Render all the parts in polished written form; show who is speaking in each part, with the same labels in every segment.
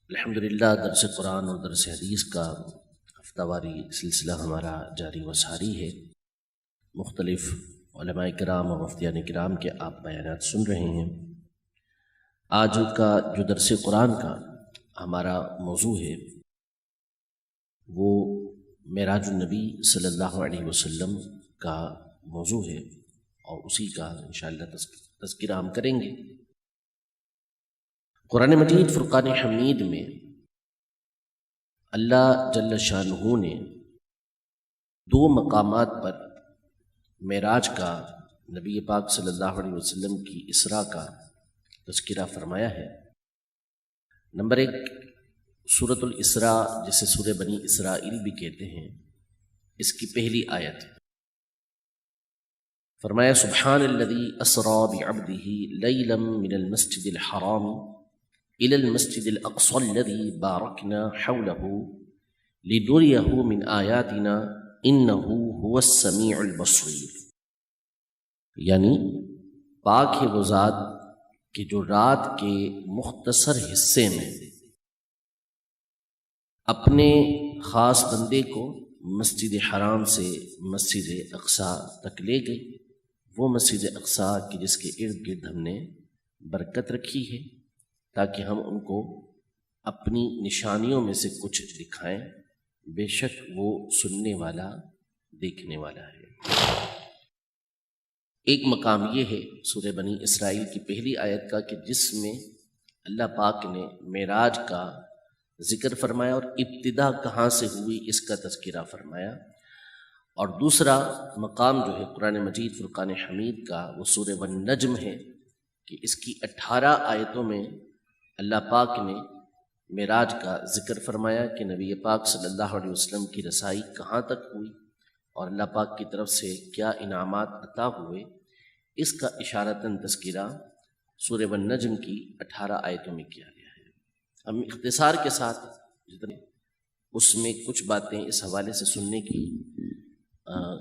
Speaker 1: الحمدللہ درس قرآن اور درس حدیث کا ہفتہ واری سلسلہ ہمارا جاری و ساری ہے۔ مختلف علماء کرام اور مفتیان کرام کے آپ بیانات سن رہے ہیں۔ آج کا جو درس قرآن کا ہمارا موضوع ہے وہ معراج النبی صلی اللہ علیہ وسلم کا موضوع ہے، اور اسی کا انشاءاللہ تذکرہ ہم کریں گے۔ قرآن مجید فرقان حمید میں اللہ جل شانہ نے دو مقامات پر معراج کا، نبی پاک صلی اللہ علیہ وسلم کی اسراء کا تذکرہ فرمایا ہے۔ نمبر ایک سورۃ الاسراء، جسے سورہ بنی اسرائیل بھی کہتے ہیں، اس کی پہلی آیت فرمایا سبحان الذی اسریٰ بعبدہ لیلا من المسجد الحرام إلى المسجد الأقصى الذي باركنا حوله لنريه من آياتنا إنه هو السميع البصير، یعنی پاک ہے وہ ذات کہ جو رات کے مختصر حصے میں اپنے خاص بندے کو مسجد حرام سے مسجد اقصیٰ تک لے گئی، وہ مسجد اقصیٰ کی جس کے ارد گرد ہم نے برکت رکھی ہے تاکہ ہم ان کو اپنی نشانیوں میں سے کچھ دکھائیں، بے شک وہ سننے والا دیکھنے والا ہے۔ ایک مقام یہ ہے سورہ بنی اسرائیل کی پہلی آیت کا کہ جس میں اللہ پاک نے معراج کا ذکر فرمایا اور ابتدا کہاں سے ہوئی اس کا تذکرہ فرمایا، اور دوسرا مقام جو ہے قرآن مجید فرقان حمید کا وہ سورہ والنجم ہے کہ اس کی 18 آیتوں میں اللہ پاک نے معراج کا ذکر فرمایا کہ نبی پاک صلی اللہ علیہ وسلم کی رسائی کہاں تک ہوئی اور اللہ پاک کی طرف سے کیا انعامات عطا ہوئے، اس کا اشارتاً تذکرہ سورہ والنجم کی 18 آیتوں میں کیا گیا ہے۔ ہم اختصار کے ساتھ اس میں کچھ باتیں اس حوالے سے سننے کی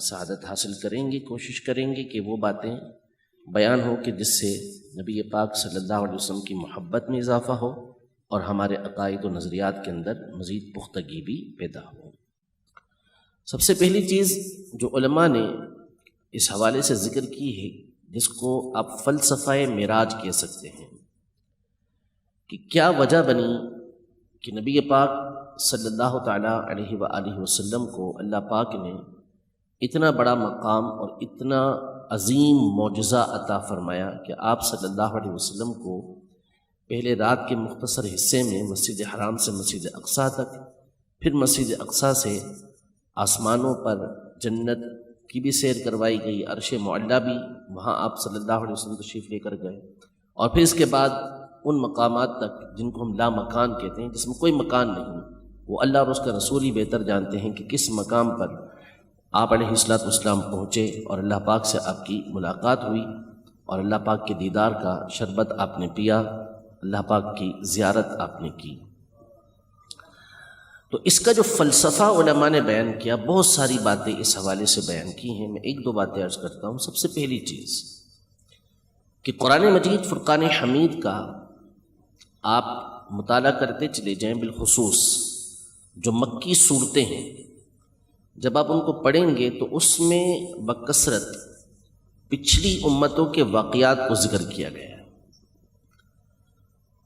Speaker 1: سعادت حاصل کریں گے، کوشش کریں گے کہ وہ باتیں بیان ہو کہ جس سے نبی پاک صلی اللہ علیہ وسلم کی محبت میں اضافہ ہو اور ہمارے عقائد و نظریات کے اندر مزید پختگی بھی پیدا ہو۔ سب سے پہلی چیز جو علماء نے اس حوالے سے ذکر کی ہے، جس کو آپ فلسفہ معراج کہہ سکتے ہیں، کہ کیا وجہ بنی کہ نبی پاک صلی اللہ تعالیٰ علیہ وآلہ وسلم کو اللہ پاک نے اتنا بڑا مقام اور اتنا عظیم معجزہ عطا فرمایا کہ آپ صلی اللہ علیہ وسلم کو پہلے رات کے مختصر حصے میں مسجد حرام سے مسجد اقصیٰ تک، پھر مسجد اقصیٰ سے آسمانوں پر جنت کی بھی سیر کروائی گئی، عرش معلیٰ بھی وہاں آپ صلی اللہ علیہ وسلم تشریف لے کر گئے، اور پھر اس کے بعد ان مقامات تک جن کو ہم لا مکان کہتے ہیں، جس میں کوئی مکان نہیں، وہ اللہ اور اس کا رسول ہی بہتر جانتے ہیں کہ کس مقام پر آپ علیہ السلام پہنچے اور اللہ پاک سے آپ کی ملاقات ہوئی اور اللہ پاک کے دیدار کا شربت آپ نے پیا، اللہ پاک کی زیارت آپ نے کی۔ تو اس کا جو فلسفہ علماء نے بیان کیا، بہت ساری باتیں اس حوالے سے بیان کی ہیں، میں ایک دو باتیں عرض کرتا ہوں۔ سب سے پہلی چیز کہ قرآن مجید فرقان حمید کا آپ مطالعہ کرتے چلے جائیں، بالخصوص جو مکی صورتیں ہیں، جب آپ ان کو پڑھیں گے تو اس میں بکثرت پچھلی امتوں کے واقعات کو ذکر کیا گیا ہے،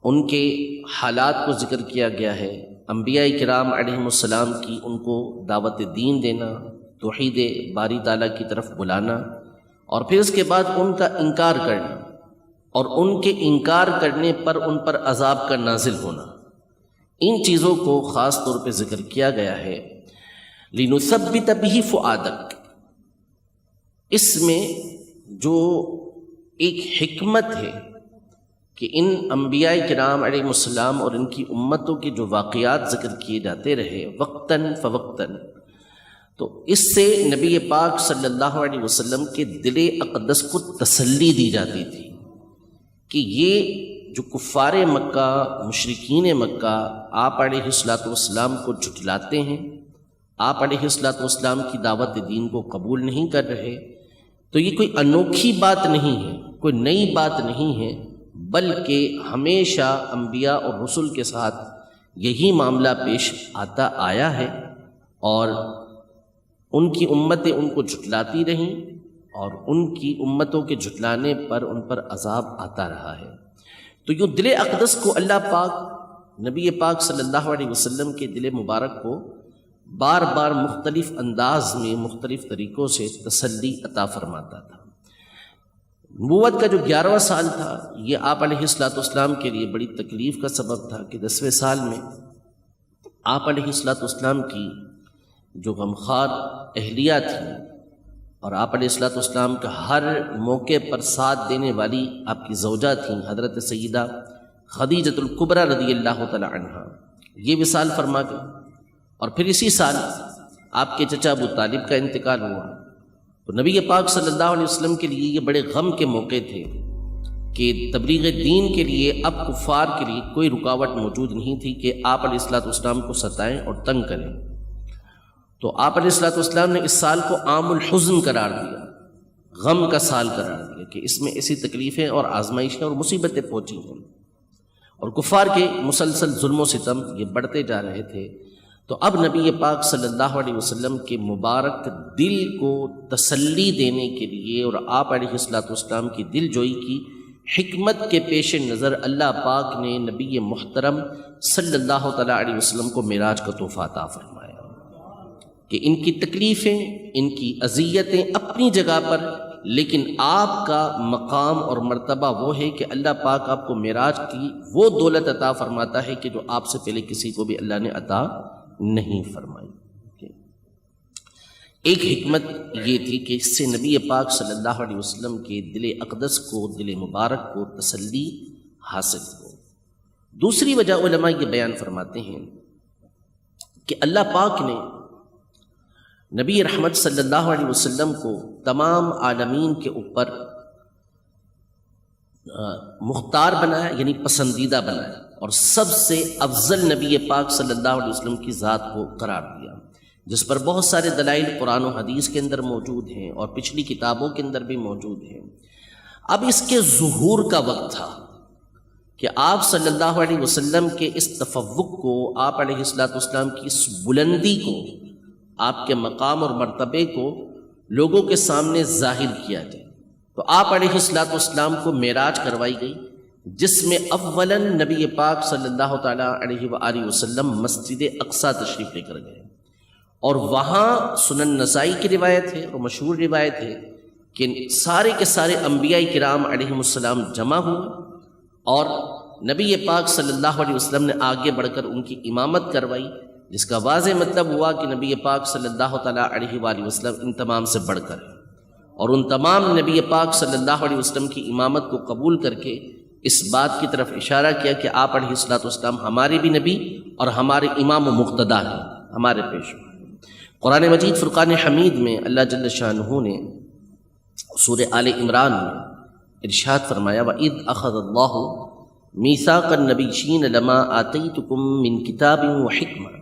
Speaker 1: ان کے حالات کو ذکر کیا گیا ہے، انبیاء کرام علیہم السلام کی ان کو دعوت دین دینا، توحید باری تعالیٰ کی طرف بلانا، اور پھر اس کے بعد ان کا انکار کرنا اور ان کے انکار کرنے پر ان پر عذاب کا نازل ہونا، ان چیزوں کو خاص طور پہ ذکر کیا گیا ہے۔ لِنُثَبِّتَ بِهِ فُؤَادَكَ، اس میں جو ایک حکمت ہے کہ ان انبیاء کرام علیہ السلام اور ان کی امتوں کے جو واقعات ذکر کیے جاتے رہے وقتاً فوقتاً، تو اس سے نبی پاک صلی اللہ علیہ وسلم کے دل اقدس کو تسلی دی جاتی تھی کہ یہ جو کفار مکہ، مشرکین مکہ آپ علیہ السلام کو جھٹلاتے ہیں، آپ علیہ السلام کی دعوت دین کو قبول نہیں کر رہے، تو یہ کوئی انوکھی بات نہیں ہے، کوئی نئی بات نہیں ہے، بلکہ ہمیشہ انبیاء اور رسل کے ساتھ یہی معاملہ پیش آتا آیا ہے، اور ان کی امتیں ان کو جھٹلاتی رہیں، اور ان کی امتوں کے جھٹلانے پر ان پر عذاب آتا رہا ہے۔ تو یہ دل اقدس کو اللہ پاک نبی پاک صلی اللہ علیہ وسلم کے دل مبارک کو بار بار مختلف انداز میں مختلف طریقوں سے تسلی عطا فرماتا تھا۔ نبوت کا جو 11واں سال تھا، یہ آپ علیہ السلام کے لیے بڑی تکلیف کا سبب تھا کہ 10ویں سال میں آپ علیہ السلام کی جو غمخوار اہلیہ تھی، اور آپ علیہ السلام کا ہر موقع پر ساتھ دینے والی آپ کی زوجہ تھیں حضرت سیدہ خدیجۃ الکبریٰ رضی اللہ تعالی عنہا، یہ وصال فرما گئی۔ اور پھر اسی سال آپ کے چچا ابو طالب کا انتقال ہوا۔ تو نبی پاک صلی اللہ علیہ وسلم کے لیے یہ بڑے غم کے موقع تھے کہ تبلیغ دین کے لیے اب کفار کے لیے کوئی رکاوٹ موجود نہیں تھی کہ آپ علیہ السلام کو ستائیں اور تنگ کریں۔ تو آپ علیہ السلام نے اس سال کو عام الحزن قرار دیا، غم کا سال قرار دیا، کہ اس میں ایسی تکلیفیں اور آزمائشیں اور مصیبتیں پہنچی ہیں، اور کفار کے مسلسل ظلم و ستم یہ بڑھتے جا رہے تھے۔ تو اب نبی پاک صلی اللہ علیہ وسلم کے مبارک دل کو تسلی دینے کے لیے اور آپ علیہ السلام کی دل جوئی کی حکمت کے پیش نظر اللہ پاک نے نبی محترم صلی اللہ تعالیٰ علیہ وسلم کو معراج کا تحفہ عطا فرمایا، کہ ان کی تکلیفیں، ان کی اذیتیں اپنی جگہ پر، لیکن آپ کا مقام اور مرتبہ وہ ہے کہ اللہ پاک آپ کو معراج کی وہ دولت عطا فرماتا ہے کہ جو آپ سے پہلے کسی کو بھی اللہ نے عطا نہیں فرمائی۔ ایک حکمت یہ تھی کہ اس سے نبی پاک صلی اللہ علیہ وسلم کے دل اقدس کو، دل مبارک کو تسلی حاصل ہو۔ دوسری وجہ علماء یہ بیان فرماتے ہیں کہ اللہ پاک نے نبی رحمت صلی اللہ علیہ وسلم کو تمام عالمین کے اوپر مختار بنایا، یعنی پسندیدہ بنایا، اور سب سے افضل نبی پاک صلی اللہ علیہ وسلم کی ذات کو قرار دیا، جس پر بہت سارے دلائل قرآن و حدیث کے اندر موجود ہیں اور پچھلی کتابوں کے اندر بھی موجود ہیں۔ اب اس کے ظہور کا وقت تھا کہ آپ صلی اللہ علیہ وسلم کے اس تفوق کو، آپ علیہ السلام کی اس بلندی کو، آپ کے مقام اور مرتبے کو لوگوں کے سامنے ظاہر کیا جائے۔ تو آپ علیہ السلام کو معراج کروائی گئی، جس میں اولاً نبی پاک صلی اللہ تعالیٰ علیہ وآلہ وسلم مسجد اقصیٰ تشریف لے کر گئے، اور وہاں سنن نسائی کی روایت ہے اور مشہور روایت ہے کہ سارے کے سارے انبیاء کرام علیہم السلام جمع ہوئے، اور نبی پاک صلی اللہ علیہ وسلم نے آگے بڑھ کر ان کی امامت کروائی، جس کا واضح مطلب ہوا کہ نبی پاک صلی اللہ تعالیٰ علیہ وآلہ وسلم ان تمام سے بڑھ کر ہے، اور ان تمام نبی پاک صلی اللہ علیہ وسلم کی امامت کو قبول کر کے اس بات کی طرف اشارہ کیا کہ آپ علیہ السلام ہمارے بھی نبی اور ہمارے امام و مقتدی ہیں، ہمارے پیشوا۔ قرآن مجید فرقان حمید میں اللہ جل شانہ نے سورہ آل عمران میں ارشاد فرمایا، وَإِذْ أَخَذَ اللَّهُ مِيثَاقَ النَّبِيِّينَ لَمَا آتَيْتُكُم مِّن كِتَابٍ وَحِكْمَةٍ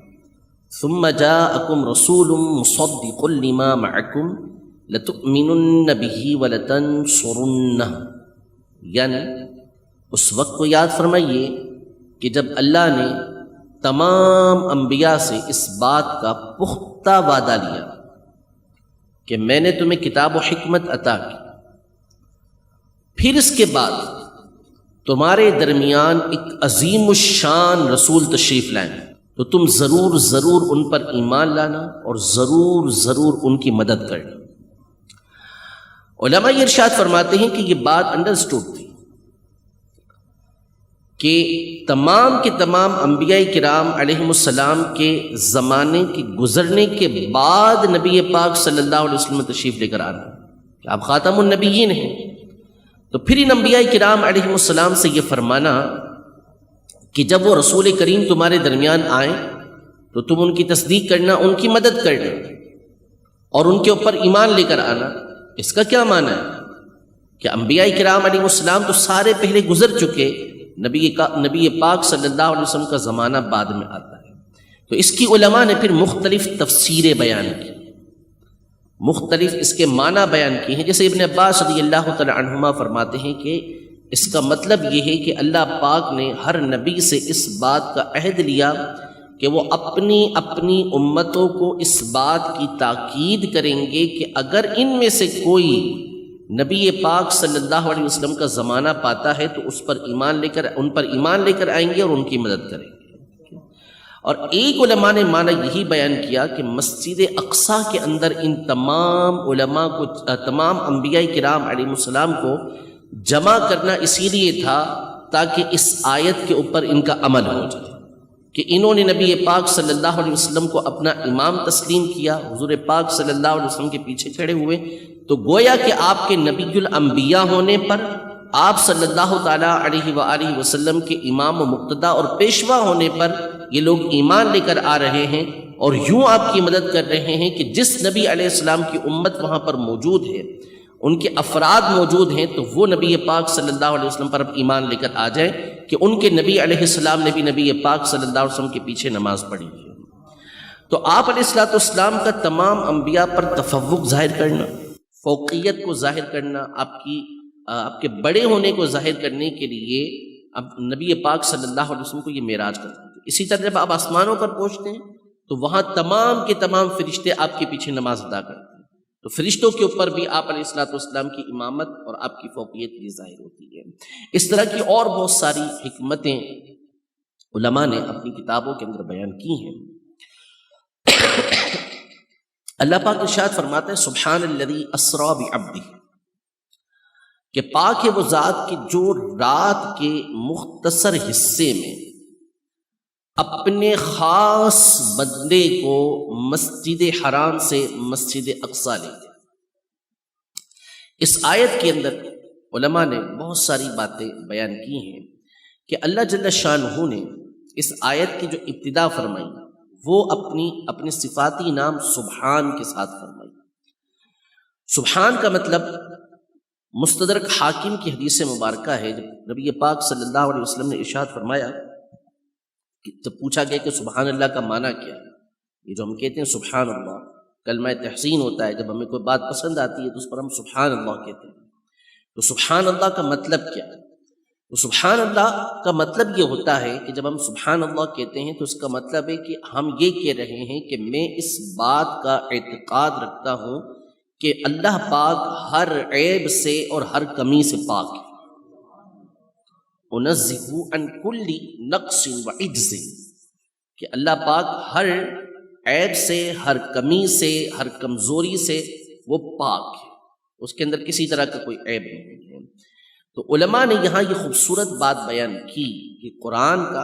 Speaker 1: ثُمَّ جَاءَكُمْ رَسُولٌ مُّصَدِّقٌ لِّمَا مَعَكُمْ لَتُؤْمِنُنَّ بِهِ وَلَتَنصُرُنَّهُ، یعنی اس وقت کو یاد فرمائیے کہ جب اللہ نے تمام انبیاء سے اس بات کا پختہ وعدہ لیا کہ میں نے تمہیں کتاب و حکمت عطا کی، پھر اس کے بعد تمہارے درمیان ایک عظیم الشان رسول تشریف لائیں، تو تم ضرور ضرور ان پر ایمان لانا اور ضرور ضرور ان کی مدد کرنا۔ علماء یہ ارشاد فرماتے ہیں کہ یہ بات انڈرسٹوڈ تھی کہ تمام کے تمام انبیاء کرام علیہم السلام کے زمانے کے گزرنے کے بعد نبی پاک صلی اللہ علیہ وسلم تشریف لے کر آنا کہ آپ خاتم النبیین ہیں، تو پھر ان انبیاء کرام علیہم السلام سے یہ فرمانا کہ جب وہ رسول کریم تمہارے درمیان آئیں تو تم ان کی تصدیق کرنا، ان کی مدد کرنا اور ان کے اوپر ایمان لے کر آنا۔ اس کا کیا معنی ہے کہ انبیاء کرام علیہ السلام تو سارے پہلے گزر چکے، نبی پاک صلی اللہ علیہ وسلم کا زمانہ بعد میں آتا ہے۔ تو اس کی علماء نے پھر مختلف تفسیریں بیان کی، مختلف اس کے معنی بیان کیے ہیں۔ جیسے ابن عباس رضی اللہ تعالی عنہما فرماتے ہیں کہ اس کا مطلب یہ ہے کہ اللہ پاک نے ہر نبی سے اس بات کا عہد لیا کہ وہ اپنی اپنی امتوں کو اس بات کی تاکید کریں گے کہ اگر ان میں سے کوئی نبی پاک صلی اللہ علیہ وسلم کا زمانہ پاتا ہے تو اس پر ان پر ایمان لے کر آئیں گے اور ان کی مدد کریں گے۔ اور ایک علماء نے معنی یہی بیان کیا کہ مسجد اقصیٰ کے اندر ان تمام علماء کو، تمام انبیاء کرام علیہ السلام کو جمع کرنا اسی لیے تھا تاکہ اس آیت کے اوپر ان کا عمل ہو جائے کہ انہوں نے نبی پاک صلی اللہ علیہ وسلم کو اپنا امام تسلیم کیا، حضور پاک صلی اللہ علیہ وسلم کے پیچھے کھڑے ہوئے، تو گویا کہ آپ کے نبی الانبیاء ہونے پر، آپ صلی اللہ تعالیٰ علیہ وآلہ وسلم کے امام و مقتدی اور پیشوا ہونے پر یہ لوگ ایمان لے کر آ رہے ہیں اور یوں آپ کی مدد کر رہے ہیں کہ جس نبی علیہ السلام کی امت وہاں پر موجود ہے، ان کے افراد موجود ہیں، تو وہ نبی پاک صلی اللہ علیہ وسلم پر اب ایمان لے کر آ جائیں کہ ان کے نبی علیہ السلام نے بھی نبی پاک صلی اللہ علیہ وسلم کے پیچھے نماز پڑھی ہے۔ تو آپ علیہ السلام کا تمام انبیاء پر تفوق ظاہر کرنا، فوقیت کو ظاہر کرنا، آپ کے بڑے ہونے کو ظاہر کرنے کے لیے اب نبی پاک صلی اللہ علیہ وسلم کو یہ معراج کرتے ہیں۔ اسی طرح جب آپ آسمانوں پر پہنچتے ہیں تو وہاں تمام کے تمام فرشتے آپ کے پیچھے نماز ادا کرتے ہیں، تو فرشتوں کے اوپر بھی آپ علیہ السلام کی امامت اور آپ کی فوقیت بھی ظاہر ہوتی ہے۔ اس طرح کی اور بہت ساری حکمتیں علماء نے اپنی کتابوں کے اندر بیان کی ہیں۔ اللہ پاک ارشاد فرماتا ہے سبحان الذی اسری بعبدہ، کہ پاک ہے وہ ذات کہ جو رات کے مختصر حصے میں اپنے خاص بندے کو مسجد حرام سے مسجد اقصیٰ لے گئے۔ اس آیت کے اندر علماء نے بہت ساری باتیں بیان کی ہیں کہ اللہ جل شانہ نے اس آیت کی جو ابتدا فرمائی وہ اپنے صفاتی نام سبحان کے ساتھ فرمائی۔ سبحان کا مطلب مستدرک حاکم کی حدیث مبارکہ ہے، جب نبی پاک صلی اللہ علیہ وسلم نے ارشاد فرمایا، جب پوچھا گیا کہ سبحان اللہ کا معنی کیا ہے، یہ جو ہم کہتے ہیں سبحان اللہ کلمہ تحسین ہوتا ہے، جب ہمیں کوئی بات پسند آتی ہے تو اس پر ہم سبحان اللہ کہتے ہیں، تو سبحان اللہ کا مطلب کیا ہے؟ تو سبحان اللہ کا مطلب یہ ہوتا ہے کہ جب ہم سبحان اللہ کہتے ہیں تو اس کا مطلب ہے کہ ہم یہ کہہ رہے ہیں کہ میں اس بات کا اعتقاد رکھتا ہوں کہ اللہ پاک ہر عیب سے اور ہر کمی سے پاک ہے، انزہ عن کل نقص و عجز، کہ اللہ پاک ہر عیب سے، ہر کمی سے، ہر کمزوری سے وہ پاک ہے، اس کے اندر کسی طرح کا کوئی عیب نہیں ہے۔ تو علماء نے یہاں یہ خوبصورت بات بیان کی کہ قرآن کا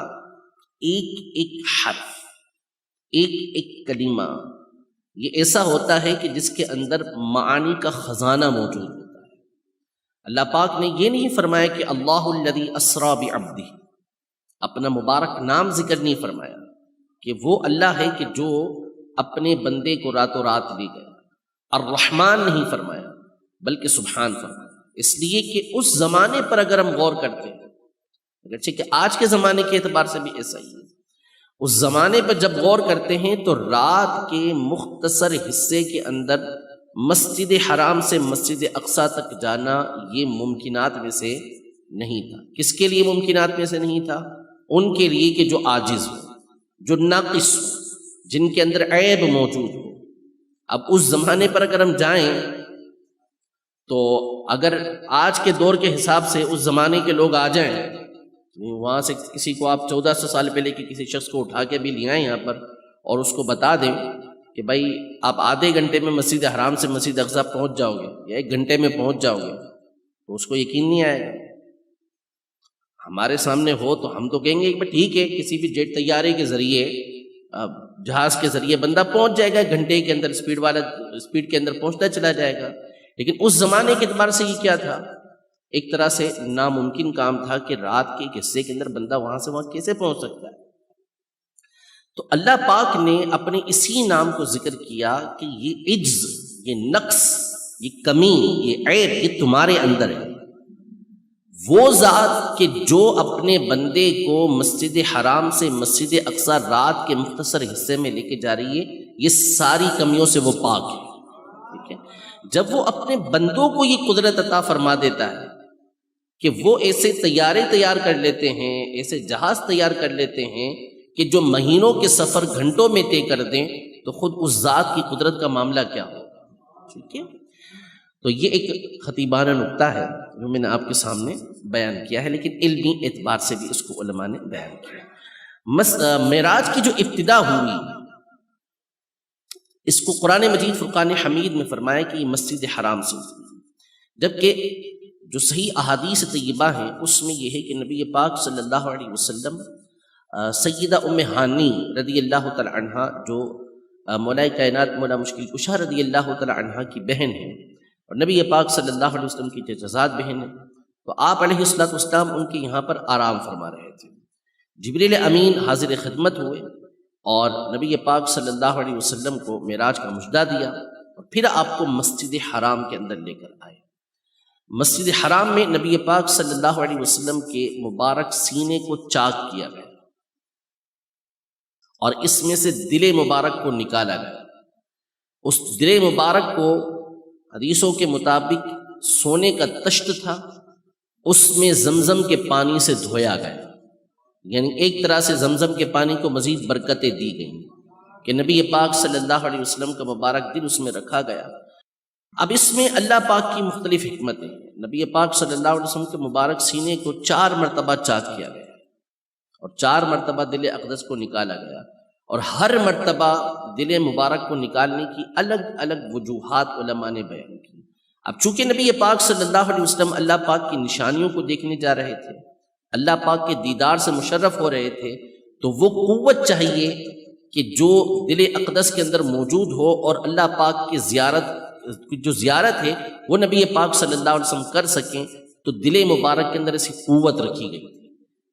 Speaker 1: ایک ایک حرف، ایک ایک کلمہ یہ ایسا ہوتا ہے کہ جس کے اندر معانی کا خزانہ موجود ہوتا ہے۔ اللہ پاک نے یہ نہیں فرمایا کہ اللہ الذی اسری بعبدہ، اپنا مبارک نام ذکر نہیں فرمایا کہ وہ اللہ ہے کہ جو اپنے بندے کو راتوں رات لے گیا، الرحمن نہیں فرمایا بلکہ سبحان فرمایا، اس لیے کہ اس زمانے پر اگر ہم غور کرتے ہیں، اگرچہ کہ آج کے زمانے کے اعتبار سے بھی ایسا ہی ہے، اس زمانے پر جب غور کرتے ہیں تو رات کے مختصر حصے کے اندر مسجد حرام سے مسجد اقصیٰ تک جانا یہ ممکنات میں سے نہیں تھا۔ کس کے لیے ممکنات میں سے نہیں تھا؟ ان کے لیے کہ جو عاجز ہو، جو ناقص ہو، جن کے اندر عیب موجود ہو۔ اب اس زمانے پر اگر ہم جائیں تو اگر آج کے دور کے حساب سے اس زمانے کے لوگ آ جائیں، وہاں سے کسی کو آپ 1400 سال پہلے کے کسی شخص کو اٹھا کے بھی لے آئیں یہاں پر اور اس کو بتا دیں کہ بھائی آپ آدھے گھنٹے میں مسجد حرام سے مسجد اقصیٰ پہنچ جاؤ گے یا 1 گھنٹے میں پہنچ جاؤ گے، تو اس کو یقین نہیں آئے گا۔ ہمارے سامنے ہو تو ہم تو کہیں گے کہ ٹھیک ہے، کسی بھی جیٹ طیارے کے ذریعے، جہاز کے ذریعے بندہ پہنچ جائے گا 1 گھنٹے کے اندر، اسپیڈ کے اندر پہنچتا چلا جائے گا۔ لیکن اس زمانے کے اعتبار سے یہ کیا تھا؟ ایک طرح سے ناممکن کام تھا کہ رات کے ایک حصے کے اندر بندہ وہاں سے وہاں کیسے پہنچ سکتا ہے۔ تو اللہ پاک نے اپنے اسی نام کو ذکر کیا کہ یہ عجز، یہ نقص، یہ کمی، یہ عیب یہ تمہارے اندر ہے۔ وہ ذات کہ جو اپنے بندے کو مسجد حرام سے مسجد اقصیٰ رات کے مختصر حصے میں لے کے جا رہی ہے، یہ ساری کمیوں سے وہ پاک ہے۔ ٹھیک ہے، جب وہ اپنے بندوں کو یہ قدرت عطا فرما دیتا ہے کہ وہ ایسے طیارے تیار کر لیتے ہیں، ایسے جہاز تیار کر لیتے ہیں کہ جو مہینوں کے سفر گھنٹوں میں طے کر دیں، تو خود اس ذات کی قدرت کا معاملہ کیا ہوگا؟ ٹھیک ہے، تو یہ ایک خطیبانہ نکتہ ہے جو میں نے آپ کے سامنے بیان کیا ہے، لیکن علمی اعتبار سے بھی اس کو علماء نے بیان کیا۔ معراج کی جو ابتدا ہوئی، اس کو قرآن مجید فرقان حمید میں فرمایا کہ یہ مسجد حرام سے ہوئی، جبکہ جو صحیح احادیث طیبہ ہیں اس میں یہ ہے کہ نبی پاک صلی اللہ علیہ وسلم سیدہ ام ہانی رضی اللہ تعالی عنہا، جو مولا کائنات مولا مشکل کشا رضی اللہ تعالی عنہا کی بہن ہیں اور نبی پاک صلی اللہ علیہ وسلم کی جزاد بہن ہیں، تو آپ علیہ السلام ان کے یہاں پر آرام فرما رہے تھے۔ جبریل امین حاضر خدمت ہوئے اور نبی پاک صلی اللہ علیہ وسلم کو معراج کا مژدہ دیا، اور پھر آپ کو مسجد حرام کے اندر لے کر آئے۔ مسجد حرام میں نبی پاک صلی اللہ علیہ وسلم کے مبارک سینے کو چاک کیا گیا اور اس میں سے دل مبارک کو نکالا گیا۔ اس دل مبارک کو حدیثوں کے مطابق سونے کا تشت تھا، اس میں زمزم کے پانی سے دھویا گیا، یعنی ایک طرح سے زمزم کے پانی کو مزید برکتیں دی گئیں کہ نبی پاک صلی اللہ علیہ وسلم کا مبارک دل اس میں رکھا گیا۔ اب اس میں اللہ پاک کی مختلف حکمتیں، نبی پاک صلی اللہ علیہ وسلم کے مبارک سینے کو 4 مرتبہ چاک کیا گیا اور 4 مرتبہ دل اقدس کو نکالا گیا، اور ہر مرتبہ دل مبارک کو نکالنے کی الگ الگ وجوہات علماء نے بیان کی۔ اب چونکہ نبی پاک صلی اللہ علیہ وسلم اللہ پاک کی نشانیوں کو دیکھنے جا رہے تھے، اللہ پاک کے دیدار سے مشرف ہو رہے تھے، تو وہ قوت چاہیے کہ جو دل اقدس کے اندر موجود ہو اور اللہ پاک کی جو زیارت ہے وہ نبی پاک صلی اللہ علیہ وسلم کر سکیں، تو دل مبارک کے اندر ایسی قوت رکھی گئی تھی،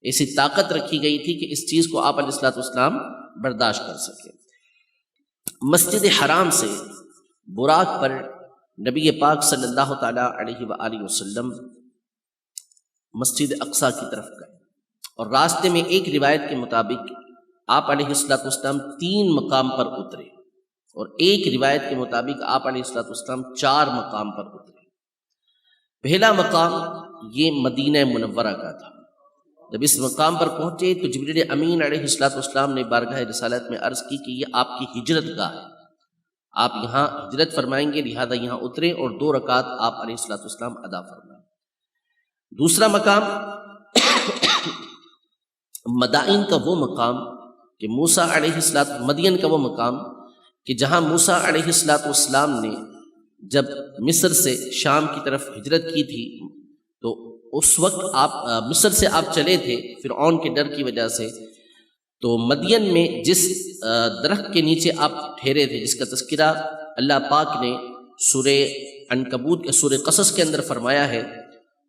Speaker 1: ایسی طاقت رکھی گئی تھی کہ اس چیز کو آپ علیہ الصلوۃ والسلام برداشت کر سکیں۔ مسجد حرام سے براق پر نبی پاک صلی اللہ تعالی علیہ وآلہ وسلم مسجد اقصیٰ کی طرف گئے، اور راستے میں ایک روایت کے مطابق آپ علیہ الصلوۃ والسلام 3 مقام پر اترے، اور ایک روایت کے مطابق آپ علیہ الصلوۃ والسلام 4 مقام پر اترے۔ پہلا مقام یہ مدینہ منورہ کا تھا۔ جب اس مقام پر پہنچے تو جبریل امین علیہ الصلوۃ والسلام نے بارگاہ رسالت میں عرض کی کہ یہ آپ کی ہجرت گاہ ہے، آپ یہاں ہجرت فرمائیں گے، لہذا یہاں اترے اور 2 رکعت آپ علیہ الصلوۃ والسلام ادا فرمائیں۔ دوسرا مقام مدائن کا وہ مقام کہ موسیٰ علیہ السلام، مدین کا وہ مقام کہ جہاں موسیٰ علیہ السلام نے جب مصر سے شام کی طرف ہجرت کی تھی، تو اس وقت آپ مصر سے آپ چلے تھے فرعون کے ڈر کی وجہ سے، تو مدین میں جس درخت کے نیچے آپ ٹھہرے تھے، جس کا تذکرہ اللہ پاک نے سورہ عنکبوت سورہ قصص کے اندر فرمایا ہے،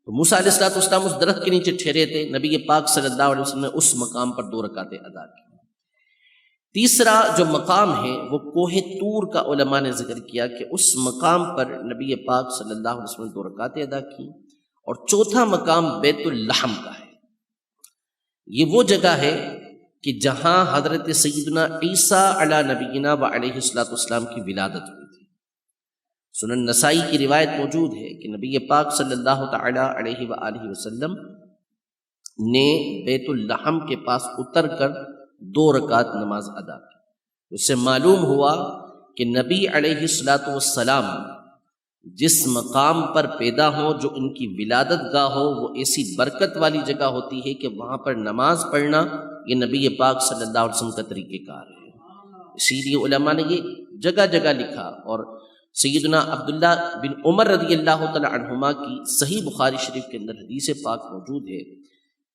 Speaker 1: تو موسیٰ علیہ السلام اس درخت کے نیچے ٹھہرے تھے، نبی پاک صلی اللہ علیہ وسلم نے اس مقام پر 2 رکعتیں ادا کی۔ تیسرا جو مقام ہے وہ کوہ طور کا علماء نے ذکر کیا کہ اس مقام پر نبی پاک صلی اللہ علیہ وسلم نے 2 رکعتیں ادا کی۔ اور چوتھا مقام بیت اللحم کا ہے، یہ وہ جگہ ہے کہ جہاں حضرت سیدنا عیسیٰ علی نبینا و علیہ الصلوۃ والسلام کی ولادت ہوئی تھی۔ سنن نسائی کی روایت موجود ہے کہ نبی پاک صلی اللہ تعالی علیہ وآلہ وسلم نے بیت اللحم کے پاس اتر کر 2 رکعت نماز ادا کی۔ اس سے معلوم ہوا کہ نبی علیہ الصلوۃ والسلام جس مقام پر پیدا ہوں، جو ان کی ولادت گاہ ہو، وہ ایسی برکت والی جگہ ہوتی ہے کہ وہاں پر نماز پڑھنا یہ نبی پاک صلی اللہ علیہ وسلم کا طریقہ کار ہے۔ اسی لیے علماء نے یہ جگہ جگہ لکھا، اور سیدنا عبداللہ بن عمر رضی اللہ تعالی عنہما کی صحیح بخاری شریف کے اندر حدیث پاک موجود ہے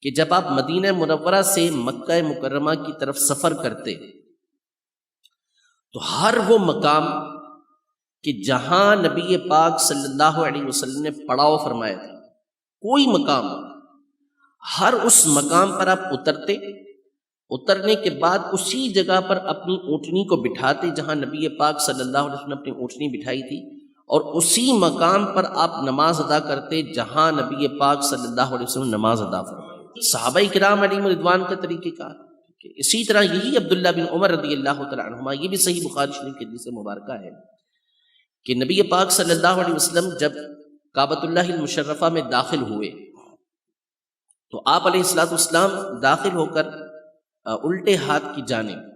Speaker 1: کہ جب آپ مدینہ منورہ سے مکہ مکرمہ کی طرف سفر کرتے تو ہر وہ مقام کہ جہاں نبی پاک صلی اللہ علیہ وسلم نے پڑاؤ فرمایا تھا، کوئی مقام، ہر اس مقام پر آپ اترنے کے بعد اسی جگہ پر اپنی اونٹنی کو بٹھاتے جہاں نبی پاک صلی اللہ علیہ وسلم نے اپنی اونٹنی بٹھائی تھی، اور اسی مقام پر آپ نماز ادا کرتے جہاں نبی پاک صلی اللہ علیہ وسلم نماز ادا فرمائی۔ صحابہ کرام علیہم رضوان کا طریقہ کار۔ اسی طرح یہی عبداللہ بن عمر رضی اللہ تعالی عنہما، یہ بھی صحیح بخاری شریف کی حدیث مبارکہ ہے کہ نبی پاک صلی اللہ علیہ وسلم جب کعبۃ اللہ المشرفہ میں داخل ہوئے تو آپ علیہ الصلوۃ والسلام داخل ہو کر الٹے ہاتھ کی جانب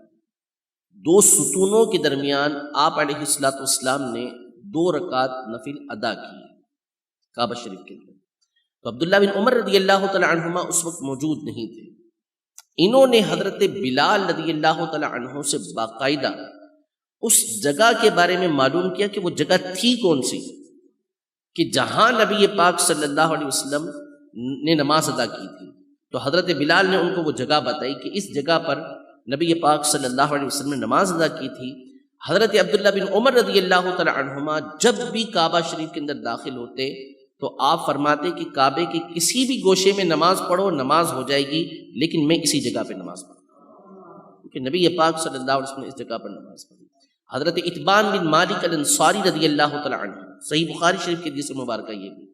Speaker 1: دو ستونوں کے درمیان آپ علیہ الصلوۃ والسلام نے 2 رکعت نفل ادا کی کعبہ شریف کے اندر. تو عبداللہ بن عمر رضی اللہ تعالی عنہما اس وقت موجود نہیں تھے. انہوں نے حضرت بلال رضی اللہ تعالی عنہ سے باقاعدہ اس جگہ کے بارے میں معلوم کیا کہ وہ جگہ تھی کون سی کہ جہاں نبی پاک صلی اللہ علیہ وسلم نے نماز ادا کی تھی. تو حضرت بلال نے ان کو وہ جگہ بتائی کہ اس جگہ پر نبی پاک صلی اللہ علیہ وسلم نے نماز ادا کی تھی. حضرت عبداللہ بن عمر رضی اللہ تعالی عنہما جب بھی کعبہ شریف کے اندر داخل ہوتے تو آپ فرماتے کہ کعبے کے کسی بھی گوشے میں نماز پڑھو نماز ہو جائے گی، لیکن میں اسی جگہ پہ نماز پڑھوں، کیونکہ نبی پاک صلی اللہ علیہ وسلم نے اس جگہ پر نماز پڑھی. حضرت اتبان بن مالک الانصاری رضی اللہ تعالی عنہ، صحیح بخاری شریف کی حدیث مبارکہ یہ بھی،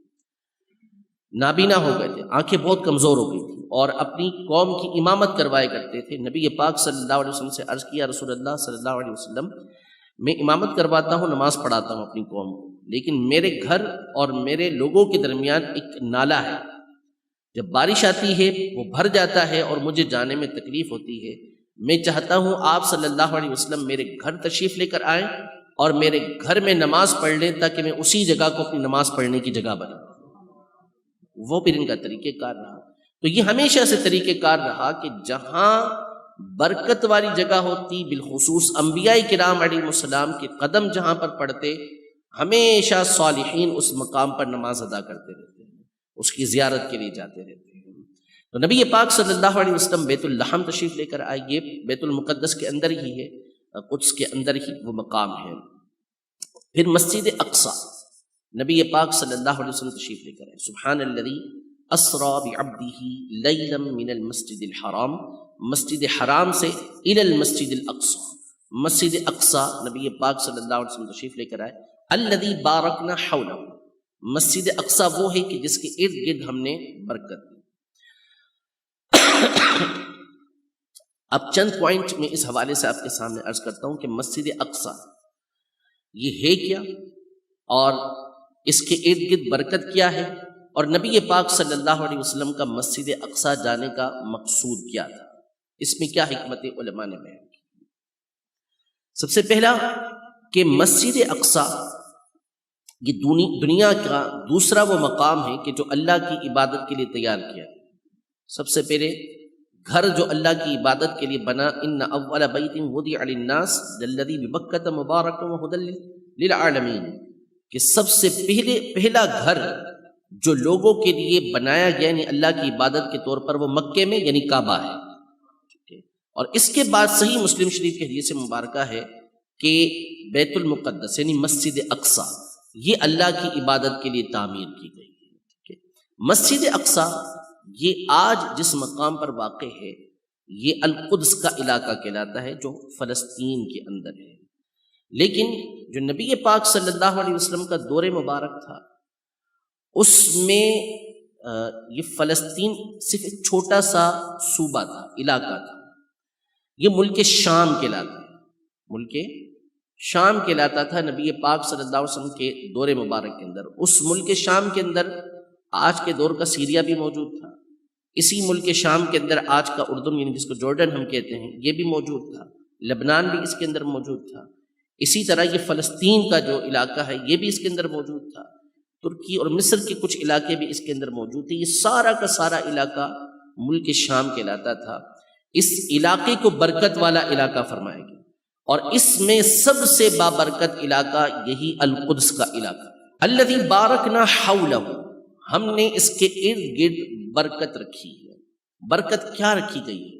Speaker 1: نابینا ہو گئے تھے، آنکھیں بہت کمزور ہو گئی تھیں اور اپنی قوم کی امامت کروایا کرتے تھے. نبی پاک صلی اللہ علیہ وسلم سے عرض کیا رسول اللہ صلی اللہ علیہ وسلم میں امامت کرواتا ہوں، نماز پڑھاتا ہوں اپنی قوم کو، لیکن میرے گھر اور میرے لوگوں کے درمیان ایک نالا ہے، جب بارش آتی ہے وہ بھر جاتا ہے اور مجھے جانے میں تکلیف ہوتی ہے. میں چاہتا ہوں آپ صلی اللہ علیہ وسلم میرے گھر تشریف لے کر آئیں اور میرے گھر میں نماز پڑھ لیں تاکہ میں اسی جگہ کو اپنی نماز پڑھنے کی جگہ بناؤں. وہ پھر ان کا طریقہ کار رہا. تو یہ ہمیشہ سے طریقہ کار رہا کہ جہاں برکت والی جگہ ہوتی، بالخصوص انبیاء کرام علیہ السلام کے قدم جہاں پر پڑتے، ہمیشہ صالحین اس مقام پر نماز ادا کرتے رہتے ہیں، اس کی زیارت کے لیے جاتے رہتے ہیں. تو نبی پاک صلی اللہ علیہ وسلم بیت اللحم تشریف لے کر آئے. یہ بیت المقدس کے اندر ہی ہے، قدس کے اندر ہی وہ مقام ہے. پھر مسجد اقصی نبی پاک صلی اللہ علیہ وسلم تشریف لے کر آئے. سبحان الذی اسری بعبدہ لیلا من المسجد الحرام، مسجد حرام سے الی المسجد الاقصی، مسجد اقصی نبی پاک صلی اللہ علیہ وسلم تشریف لے کر آئے. الذی بارکنا حولہ، مسجد اقصی وہ ہے کہ جس کے ارد گرد ہم نے برکت دی. اب چند پوائنٹ میں اس حوالے سے آپ کے سامنے عرض کرتا ہوں کہ مسجد اقصی یہ ہے کیا اور اس کے ارد گرد برکت کیا ہے، اور نبی پاک صلی اللہ علیہ وسلم کا مسجد اقصی جانے کا مقصود کیا تھا، اس میں کیا حکمت علماء نے بیان کی. سب سے پہلا کہ مسجد اقصی یہ دنیا کا دوسرا وہ مقام ہے کہ جو اللہ کی عبادت کے لیے تیار کیا. سب سے پہلے گھر جو اللہ کی عبادت کے لیے بنا، ان اول بیت وضع للناس الذی ببکۃ مبارک وہدی للعالمین، کہ سب سے پہلا گھر جو لوگوں کے لیے بنایا گیا یعنی اللہ کی عبادت کے طور پر وہ مکے میں یعنی کعبہ ہے. اور اس کے بعد صحیح مسلم شریف کی حدیث مبارکہ ہے کہ بیت المقدس یعنی مسجد اقصی یہ اللہ کی عبادت کے لیے تعمیر کی گئی ہے. مسجد اقصی یہ آج جس مقام پر واقع ہے یہ القدس کا علاقہ کہلاتا ہے جو فلسطین کے اندر ہے. لیکن جو نبی پاک صلی اللہ علیہ وسلم کا دور مبارک تھا اس میں یہ فلسطین صرف ایک چھوٹا سا صوبہ تھا، علاقہ تھا. یہ ملک شام کہلاتا ہے، ملک شام کہلاتا تھا نبی پاک صلی اللہ علیہ وسلم کے دور مبارک کے اندر. اس ملک شام کے اندر آج کے دور کا سیریا بھی موجود تھا، اسی ملک شام کے اندر آج کا اردن یعنی جس کو جارڈن ہم کہتے ہیں یہ بھی موجود تھا، لبنان بھی اس کے اندر موجود تھا. اسی طرح یہ فلسطین کا جو علاقہ ہے یہ بھی اس کے اندر موجود تھا. ترکی اور مصر کے کچھ علاقے بھی اس کے اندر موجود تھے. یہ سارا کا سارا علاقہ ملک شام کہلاتا تھا. اس علاقے کو برکت والا علاقہ فرمایا گیا اور اس میں سب سے بابرکت علاقہ یہی القدس کا علاقہ. الذی بارکنا حولہ، ہم نے اس کے ارد گرد برکت رکھی ہے. برکت کیا رکھی گئی ہے؟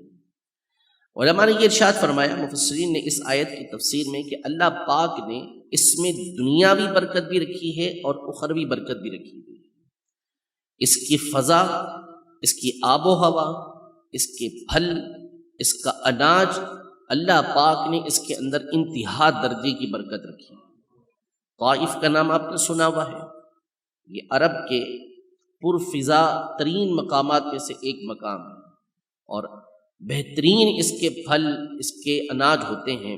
Speaker 1: علماء نے یہ ارشاد فرمایا، مفسرین نے اس آیت کی تفسیر میں، کہ اللہ پاک نے اس میں دنیاوی برکت بھی رکھی ہے اور اخروی برکت بھی رکھی ہوئی ہے. اس کی فضا، اس کی آب و ہوا، اس کے پھل، اس کا اناج، اللہ پاک نے اس کے اندر انتہا درجے کی برکت رکھی. طائف کا نام آپ نے سنا ہوا ہے، یہ عرب کے پرفضا ترین مقامات میں سے ایک مقام ہے اور بہترین اس کے پھل، اس کے اناج ہوتے ہیں.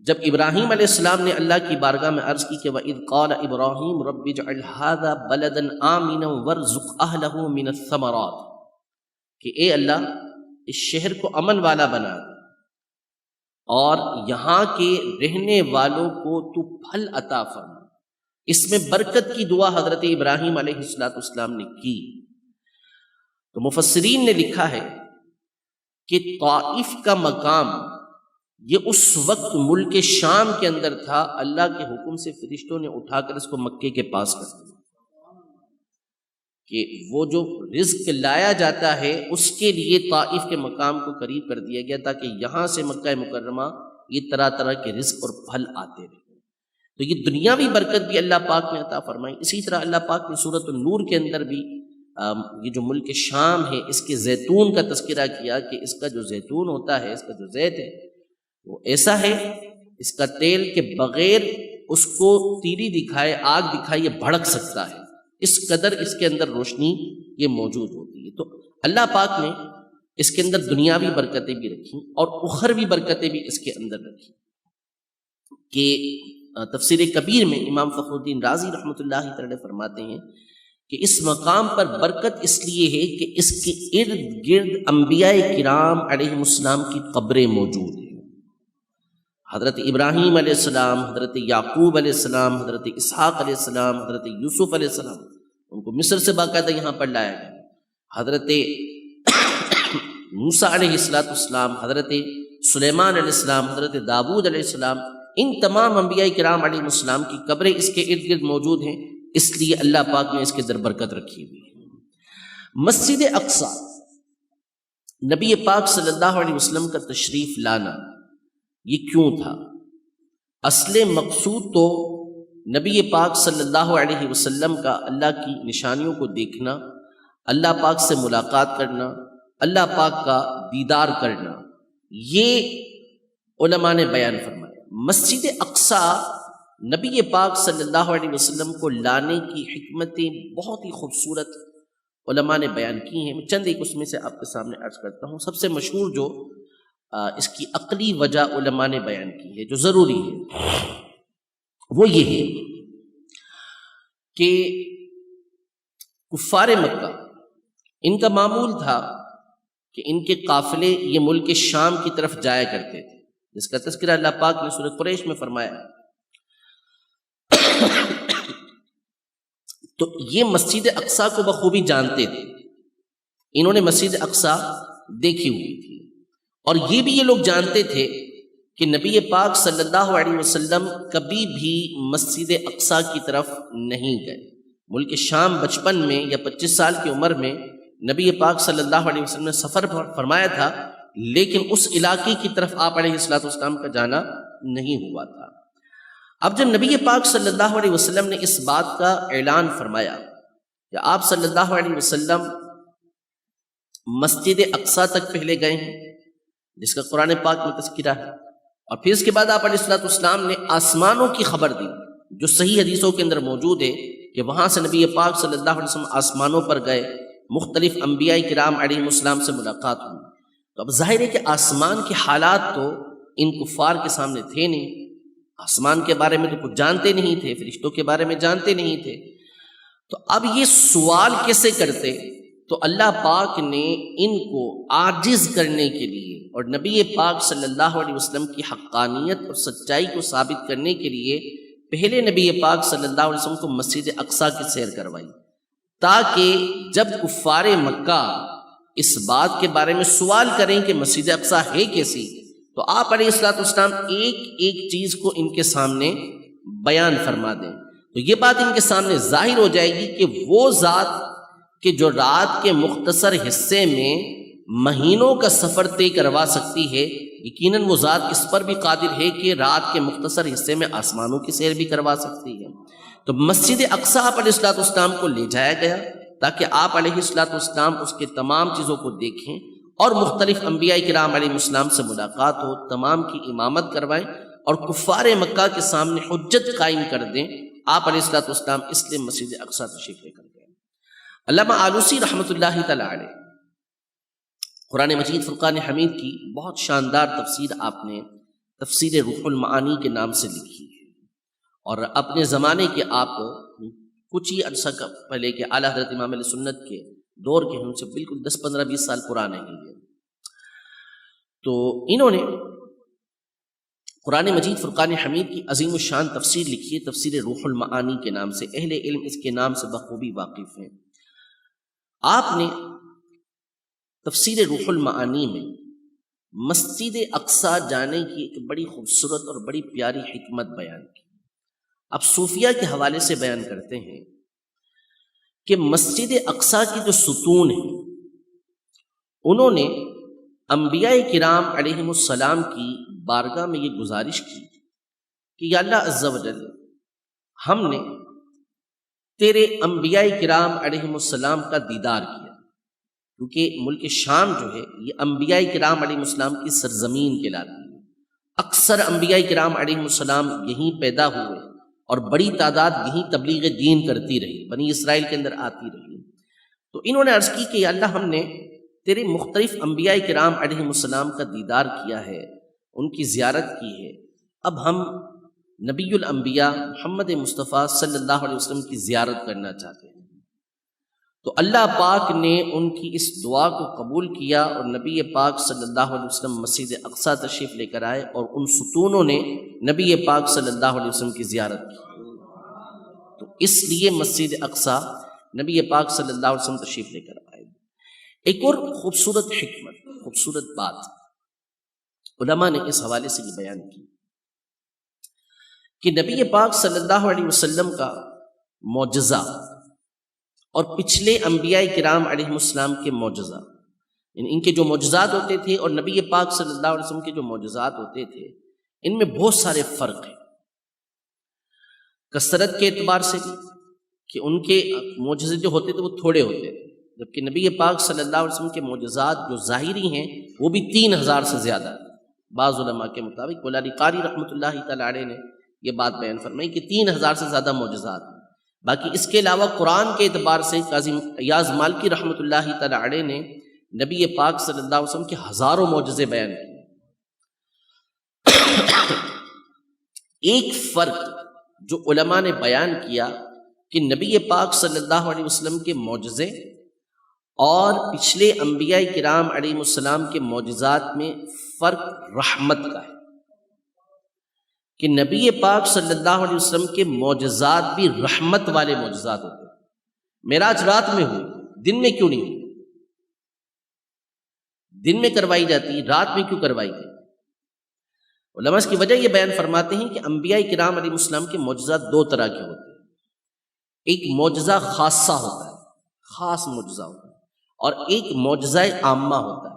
Speaker 1: جب ابراہیم علیہ السلام نے اللہ کی بارگاہ میں عرض کی کہ وَإِذْ قَالَ إِبْرَاهِيمُ رَبِّ اجْعَلْ هَٰذَا بَلَدًا آمِنًا وَارْزُقْ أَهْلَهُ مِنَ الثَّمَرَاتِ، کہ اے اللہ اس شہر کو امن والا بنا دے اور یہاں کے رہنے والوں کو تو پھل عطا فرما۔ اس میں برکت کی دعا حضرت ابراہیم علیہ السلام نے کی۔ تو مفسرین نے لکھا ہے کہ طائف کا مقام یہ اس وقت ملک شام کے اندر تھا، اللہ کے حکم سے فرشتوں نے اٹھا کر اس کو مکے کے پاس کر دیا کہ وہ جو رزق لایا جاتا ہے اس کے لیے طائف کے مقام کو قریب کر دیا گیا تاکہ یہاں سے مکہ مکرمہ یہ طرح طرح کے رزق اور پھل آتے رہے۔ تو یہ دنیاوی برکت بھی اللہ پاک نے عطا فرمائی۔ اسی طرح اللہ پاک نے سورۃ النور کے اندر بھی یہ جو ملک شام ہے اس کے زیتون کا تذکرہ کیا کہ اس کا جو زیتون ہوتا ہے، اس کا جو زیت ہے وہ ایسا ہے، اس کا تیل کے بغیر اس کو تیری دکھائے، آگ دکھائے، یہ بھڑک سکتا ہے، اس قدر اس کے اندر روشنی یہ موجود ہوتی ہے۔ تو اللہ پاک نے اس کے اندر دنیاوی برکتیں بھی رکھی اور اخروی برکتیں بھی اس کے اندر رکھی کہ تفسیر کبیر میں امام فخر الدین رازی رحمۃ اللہ تعالی فرماتے ہیں کہ اس مقام پر برکت اس لیے ہے کہ اس کے ارد گرد انبیاء کرام علیہ السلام کی قبریں موجود ہیں۔ حضرت ابراہیم علیہ السلام، حضرت یعقوب علیہ السلام، حضرت اسحاق علیہ السلام، حضرت یوسف علیہ السلام، ان کو مصر سے باقاعدہ یہاں پر لایا گیا۔ حضرت موسیٰ علیہ السلام، حضرت سلیمان علیہ السلام، حضرت داود علیہ السلام، ان تمام انبیاء کرام علیہ السلام کی قبریں اس کے ارد گرد موجود ہیں، اس لیے اللہ پاک نے اس کے در برکت رکھی ہوئی ہے۔ مسجد اقصی، نبی پاک صلی اللہ علیہ وسلم کا تشریف لانا یہ کیوں تھا؟ اصل مقصود تو نبی پاک صلی اللہ علیہ وسلم کا اللہ کی نشانیوں کو دیکھنا، اللہ پاک سے ملاقات کرنا، اللہ پاک کا دیدار کرنا، یہ علماء نے بیان فرمایا۔ مسجد اقصی نبی پاک صلی اللہ علیہ وسلم کو لانے کی حکمتیں بہت ہی خوبصورت علماء نے بیان کی ہیں۔ میں چند ایک اس میں سے آپ کے سامنے عرض کرتا ہوں۔ سب سے مشہور جو اس کی عقلی وجہ علماء نے بیان کی ہے جو ضروری ہے، وہ یہ ہے کہ کفار مکہ ان کا معمول تھا کہ ان کے قافلے یہ ملک شام کی طرف جایا کرتے تھے، جس کا تذکرہ اللہ پاک نے سورۃ قریش میں فرمایا۔ تو یہ مسجد اقصی کو بخوبی جانتے تھے، انہوں نے مسجد اقصی دیکھی ہوئی تھی، اور یہ بھی یہ لوگ جانتے تھے کہ نبی پاک صلی اللہ علیہ وسلم کبھی بھی مسجد اقصی کی طرف نہیں گئے۔ ملک شام بچپن میں یا 25 سال کی عمر میں نبی پاک صلی اللہ علیہ وسلم نے سفر فرمایا تھا، لیکن اس علاقے کی طرف آپ علیہ السلام کا جانا نہیں ہوا تھا۔ اب جب نبی پاک صلی اللہ علیہ وسلم نے اس بات کا اعلان فرمایا کہ آپ صلی اللہ علیہ وسلم مسجد اقصی تک پہلے گئے ہیں، جس کا قرآن پاک میں تذکرہ ہے، اور پھر اس کے بعد آپ علیہ السلام نے آسمانوں کی خبر دی جو صحیح حدیثوں کے اندر موجود ہے کہ وہاں سے نبی پاک صلی اللہ علیہ وسلم آسمانوں پر گئے، مختلف انبیاء کرام علیہ السلام سے ملاقات ہوئی۔ تو اب ظاہر ہے کہ آسمان کے حالات تو ان کفار کے سامنے تھے نہیں، آسمان کے بارے میں تو کچھ جانتے نہیں تھے، فرشتوں کے بارے میں جانتے نہیں تھے، تو اب یہ سوال کیسے کرتے؟ تو اللہ پاک نے ان کو عاجز کرنے کے لیے اور نبی پاک صلی اللہ علیہ وسلم کی حقانیت اور سچائی کو ثابت کرنے کے لیے پہلے نبی پاک صلی اللہ علیہ وسلم کو مسجد اقصی کی سیر کروائی، تاکہ جب کفار مکہ اس بات کے بارے میں سوال کریں کہ مسجد اقصی ہے کیسی، تو آپ علیہ السلام ایک ایک چیز کو ان کے سامنے بیان فرما دیں، تو یہ بات ان کے سامنے ظاہر ہو جائے گی کہ وہ ذات کہ جو رات کے مختصر حصے میں مہینوں کا سفر طے کروا سکتی ہے، یقیناً وہ ذات اس پر بھی قادر ہے کہ رات کے مختصر حصے میں آسمانوں کی سیر بھی کروا سکتی ہے۔ تو مسجد اقصی آپ علیہ السلام کو لے جایا گیا تاکہ آپ علیہ السلام اس کے تمام چیزوں کو دیکھیں اور مختلف انبیاء کرام علیہ السلام سے ملاقات ہو، تمام کی امامت کروائیں اور کفار مکہ کے سامنے حجت قائم کر دیں۔ آپ علیہ السلام اس لیے مسجد اقصی تشریف لے کر گئے۔ علامہ آلوسی رحمۃ اللہ تعالی علیہ قرآن مجید فرقان حمید کی بہت شاندار تفسیر آپ نے تفسیر روح المعانی کے نام سے لکھی ہے، اور اپنے زمانے کے آپ کچھ ہی عرصہ پہلے کے اعلیٰ حضرت امام علیہ سنت کے دور کے، ان سے بالکل 10-15-20 سال پرانے ہیں یہ. تو انہوں نے قرآن مجید فرقان حمید کی عظیم الشان تفسیر لکھی ہے، تفسیر روح المعانی کے نام سے. اہل علم اس کے نام سے بخوبی واقف ہیں. آپ نے تفسیر روح المعانی میں مسجد اقصیٰ جانے کی ایک بڑی خوبصورت اور بڑی پیاری حکمت بیان کی. اب صوفیہ کے حوالے سے بیان کرتے ہیں کہ مسجد اقصیٰ کی جو ستون ہیں، انہوں نے انبیاء کرام علیہم السلام کی بارگاہ میں یہ گزارش کی کہ یا اللہ عز و جل، ہم نے تیرے انبیاء کرام علیہم السلام کا دیدار کیا، کیونکہ ملک شام جو ہے یہ انبیاء کرام علیہم السلام کی سرزمین کہلاتی ہے. اکثر انبیاء کرام علیہم السلام یہیں پیدا ہوئے اور بڑی تعداد یہیں تبلیغ دین کرتی رہی، بنی اسرائیل کے اندر آتی رہی. تو انہوں نے عرض کی کہ یا اللہ، ہم نے تیرے مختلف انبیاء کرام علیہم السلام کا دیدار کیا ہے، ان کی زیارت کی ہے، اب ہم نبی الانبیاء محمد مصطفیٰ صلی اللہ علیہ وسلم کی زیارت کرنا چاہتے ہیں. تو اللہ پاک نے ان کی اس دعا کو قبول کیا اور نبی پاک صلی اللہ علیہ وسلم مسجد اقصیٰ تشریف لے کر آئے، اور ان ستونوں نے نبی پاک صلی اللہ علیہ وسلم کی زیارت کی. تو اس لیے مسجد اقصیٰ نبی پاک صلی اللہ علیہ وسلم تشریف لے کر آئے. ایک اور خوبصورت حکمت، خوبصورت بات علماء نے اس حوالے سے یہ بیان کی کہ نبی پاک صلی اللہ علیہ وسلم کا معجزہ اور پچھلے انبیاء کرام علیہ السلام کے معجزہ، ان کے جو معجزات ہوتے تھے اور نبی پاک صلی اللہ علیہ وسلم کے جو معجزات ہوتے تھے، ان میں بہت سارے فرق ہیں. کثرت کے اعتبار سے بھی کہ ان کے معجزے جو ہوتے تھے وہ تھوڑے ہوتے تھے، جبکہ نبی پاک صلی اللہ علیہ وسلم کے معجزات جو ظاہری ہیں وہ بھی 3000 سے زیادہ ہیں. بعض علماء کے مطابق مولا علی قاری رحمۃ اللہ تعالی علیہ نے یہ بات بیان فرمائی کہ 3000 سے زیادہ معجزات ہیں. باقی اس کے علاوہ قرآن کے اعتبار سے قاضی ایاز مالکی رحمۃ اللہ تعالی علیہ نے نبی پاک صلی اللہ علیہ وسلم کے ہزاروں معجزے بیان کیے. ایک فرق جو علماء نے بیان کیا کہ نبی پاک صلی اللہ علیہ وسلم کے معجزے اور پچھلے انبیاء کرام علیہ السلام کے معجزات میں فرق رحمت کا ہے، کہ نبی پاک صلی اللہ علیہ وسلم کے معجزات بھی رحمت والے معجزات ہوتے ہیں. معراج رات میں ہوئی، دن میں کیوں نہیں ہوئی؟ دن میں کروائی جاتی، رات میں کیوں کروائی گئی؟ علماء اس کی وجہ یہ بیان فرماتے ہیں کہ انبیاء کرام علیہ السلام کے معجزات دو طرح کے ہوتے ہیں. ایک معجزہ خاصہ ہوتا ہے، خاص معجزہ ہوتا ہے، اور ایک معجزہ عامہ ہوتا ہے.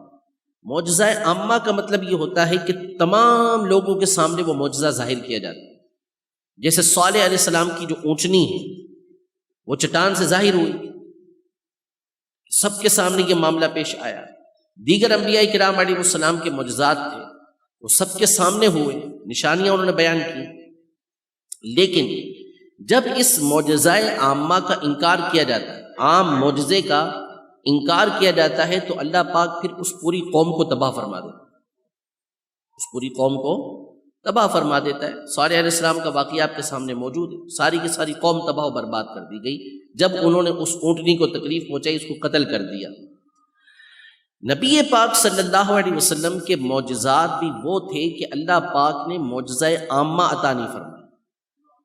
Speaker 1: معجزہ عامہ کا مطلب یہ ہوتا ہے کہ تمام لوگوں کے سامنے وہ معجزہ ظاہر کیا جاتا ہے. جیسے صالح علیہ السلام کی جو اونچنی ہے وہ چٹان سے ظاہر ہوئی، سب کے سامنے یہ معاملہ پیش آیا. دیگر انبیاء کرام علیہ السلام کے معجزات تھے، وہ سب کے سامنے ہوئے، نشانیاں انہوں نے بیان کی. لیکن جب اس معجزہ عامہ کا انکار کیا جاتا ہے، عام معجزے کا انکار کیا جاتا ہے، تو اللہ پاک پھر اس پوری قوم کو تباہ فرما دیتا ہے، اس پوری قوم کو تباہ فرما دیتا ہے. صالح علیہ السلام کا واقعہ آپ کے سامنے موجود ہے، ساری کی ساری قوم تباہ و برباد کر دی گئی جب انہوں نے اس اونٹنی کو تکلیف پہنچائی، اس کو قتل کر دیا. نبی پاک صلی اللہ علیہ وسلم کے معجزات بھی وہ تھے کہ اللہ پاک نے معجزہ عامہ عطا نہیں فرمایا،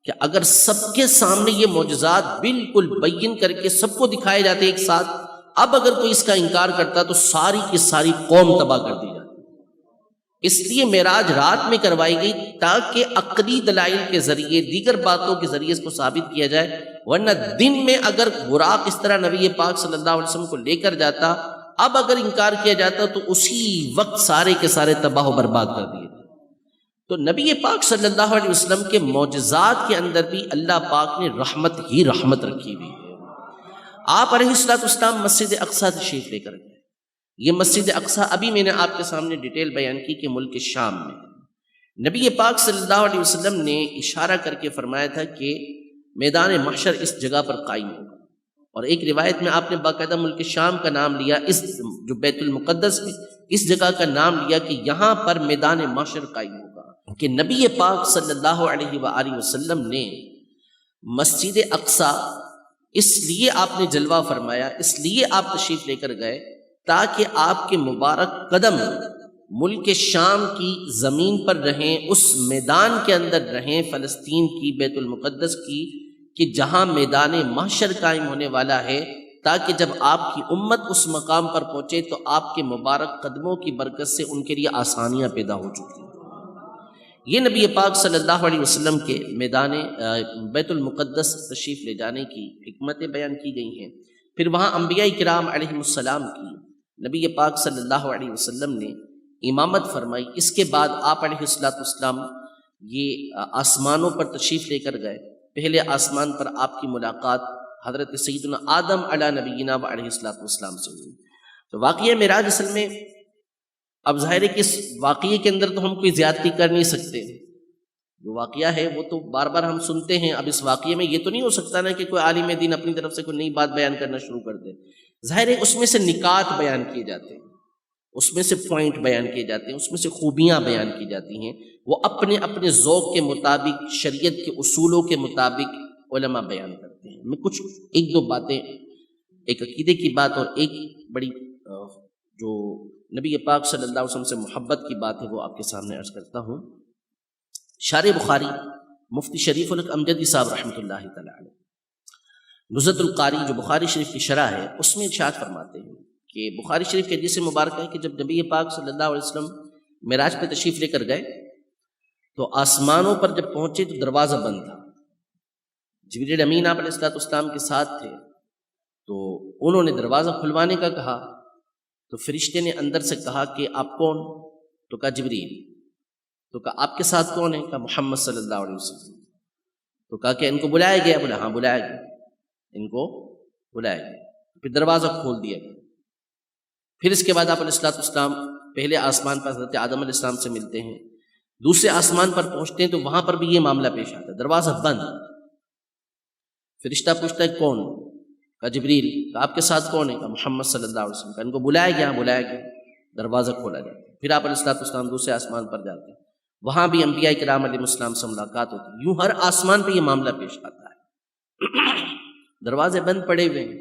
Speaker 1: کہ اگر سب کے سامنے یہ معجزات بالکل بین کر کے سب کو دکھائے جاتے ایک ساتھ، اب اگر کوئی اس کا انکار کرتا تو ساری کی ساری قوم تباہ کر دی جاتی. اس لیے معراج رات میں کروائی گئی تاکہ عقلی دلائل کے ذریعے، دیگر باتوں کے ذریعے اس کو ثابت کیا جائے. ورنہ دن میں اگر براق اس طرح نبی پاک صلی اللہ علیہ وسلم کو لے کر جاتا، اب اگر انکار کیا جاتا تو اسی وقت سارے کے سارے تباہ و برباد کر دیے. تو نبی پاک صلی اللہ علیہ وسلم کے معجزات کے اندر بھی اللہ پاک نے رحمت ہی رحمت رکھی ہوئی ہے. آپ علیہ السلام مسجد اقصیٰ تشریف لے کر گئے. یہ مسجد اقصیٰ ابھی میں نے آپ کے سامنے ڈیٹیل بیان کی کہ ملک شام میں نبی پاک صلی اللہ علیہ وسلم نے اشارہ کر کے فرمایا تھا کہ میدان محشر اس جگہ پر قائم ہوگا. اور ایک روایت میں آپ نے باقاعدہ ملک شام کا نام لیا، اس جو بیت المقدس ہے اس جگہ کا نام لیا کہ یہاں پر میدان محشر قائم ہوگا. کہ نبی پاک صلی اللہ علیہ وآلہ وسلم نے مسجد اقصیٰ اس لیے آپ نے جلوہ فرمایا، اس لیے آپ تشریف لے کر گئے تاکہ آپ کے مبارک قدم ملک شام کی زمین پر رہیں، اس میدان کے اندر رہیں، فلسطین کی، بیت المقدس کی، کہ جہاں میدان محشر قائم ہونے والا ہے، تاکہ جب آپ کی امت اس مقام پر پہنچے تو آپ کے مبارک قدموں کی برکت سے ان کے لیے آسانیاں پیدا ہو چکی ہیں۔ یہ نبی پاک صلی اللہ علیہ وسلم کے میدان بیت المقدس تشریف لے جانے کی حکمتیں بیان کی گئی ہیں۔ پھر وہاں انبیاء کرام علیہم السلام کی نبی پاک صلی اللہ علیہ وسلم نے امامت فرمائی۔ اس کے بعد آپ علیہ السلام یہ آسمانوں پر تشریف لے کر گئے۔ پہلے آسمان پر آپ کی ملاقات حضرت سیدنا آدم علی نبینا و علیہ السلام سے ہوئی۔ تو واقعہ معراج اصل میں اب ظاہر ہے کہ اس واقعے کے اندر تو ہم کوئی زیادتی کر نہیں سکتے، جو واقعہ ہے وہ تو بار بار ہم سنتے ہیں۔ اب اس واقعے میں یہ تو نہیں ہو سکتا نا کہ کوئی عالم دین اپنی طرف سے کوئی نئی بات بیان کرنا شروع کر دے۔ ظاہر ہے اس میں سے نکات بیان کیے جاتے ہیں، اس میں سے پوائنٹ بیان کیے جاتے ہیں، اس میں سے خوبیاں بیان کی جاتی ہیں، وہ اپنے اپنے ذوق کے مطابق، شریعت کے اصولوں کے مطابق علماء بیان کرتے ہیں۔ میں کچھ ایک دو باتیں، ایک عقیدے کی بات اور ایک بڑی جو نبی پاک صلی اللہ علیہ وسلم سے محبت کی بات ہے وہ آپ کے سامنے عرض کرتا ہوں۔ شارح بخاری مفتی شریف الحق امجدی صاحب رحمۃ اللہ تعالی علیہ نزہۃ القاری جو بخاری شریف کی شرح ہے اس میں ارشاد فرماتے ہیں کہ بخاری شریف کے حدیث مبارکہ ہے کہ جب نبی پاک صلی اللہ علیہ وسلم معراج پہ تشریف لے کر گئے تو آسمانوں پر جب پہنچے تو دروازہ بند تھا۔ جبریل امین آپ علیہ السلام کے ساتھ تھے، تو انہوں نے دروازہ کھلوانے کا کہا، تو فرشتے نے اندر سے کہا کہ آپ کون؟ تو کہا جبریل۔ تو کہا آپ کے ساتھ کون ہے؟ کہا محمد صلی اللہ علیہ وسلم۔ تو کہا کہ ان کو بلایا گیا؟ بولا ہاں بلایا گیا، ان کو بلایا گیا۔ پھر دروازہ کھول دیا گیا۔ پھر اس کے بعد آپ علیہ السلام پہلے آسمان پر حضرت آدم علیہ السلام سے ملتے ہیں، دوسرے آسمان پر پہنچتے ہیں تو وہاں پر بھی یہ معاملہ پیش آتا ہے، دروازہ بند۔ فرشتہ پوچھتا ہے کون؟ کہا جبریل۔ کہا آپ کے ساتھ کون ہے؟ کہا محمد صلی اللہ علیہ وسلم۔ کہا ان کو بلایا گیا؟ بلایا گیا۔ دروازہ کھولا جاتا ہے۔ پھر آپ علیہ السلام دوسرے آسمان پر جاتے ہیں، وہاں بھی انبیاء کرام علیہ السلام سے ملاقات ہوتی ہے۔ یوں ہر آسمان پہ یہ معاملہ پیش آتا ہے، دروازے بند پڑے ہوئے ہیں،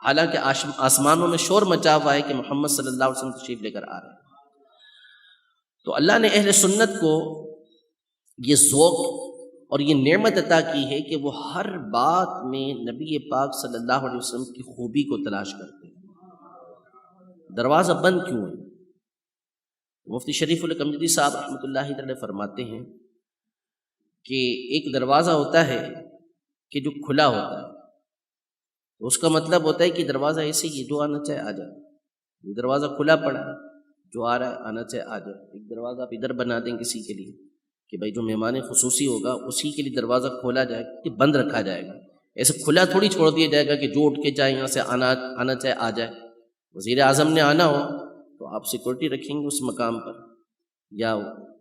Speaker 1: حالانکہ آسمانوں میں شور مچا ہوا ہے کہ محمد صلی اللہ علیہ وسلم تشریف لے کر آ رہے ہیں۔ تو اللہ نے اہل سنت کو یہ ذوق اور یہ نعمت عطا کی ہے کہ وہ ہر بات میں نبی پاک صلی اللہ علیہ وسلم کی خوبی کو تلاش کرتے ہیں۔ دروازہ بند کیوں ہے؟ مفتی شریف الحق امجدی صاحب رحمۃ اللہ تعالی فرماتے ہیں کہ ایک دروازہ ہوتا ہے کہ جو کھلا ہوتا ہے، تو اس کا مطلب ہوتا ہے کہ دروازہ ایسے ہی جو آنا چاہے آ جائے۔ یہ دروازہ کھلا پڑا ہے، جو آ رہا ہے آنا چاہے آ جائے۔ ایک دروازہ آپ ادھر بنا دیں کسی کے لیے کہ بھائی جو مہمان خصوصی ہوگا اسی کے لیے دروازہ کھولا جائے کہ بند رکھا جائے گا، ایسے کھلا تھوڑی چھوڑ دیا جائے گا کہ جو اٹھ کے چاہے یہاں سے آنا چاہے آ جائے۔ وزیر اعظم نے آنا ہو تو آپ سیکورٹی رکھیں گے اس مقام پر، یا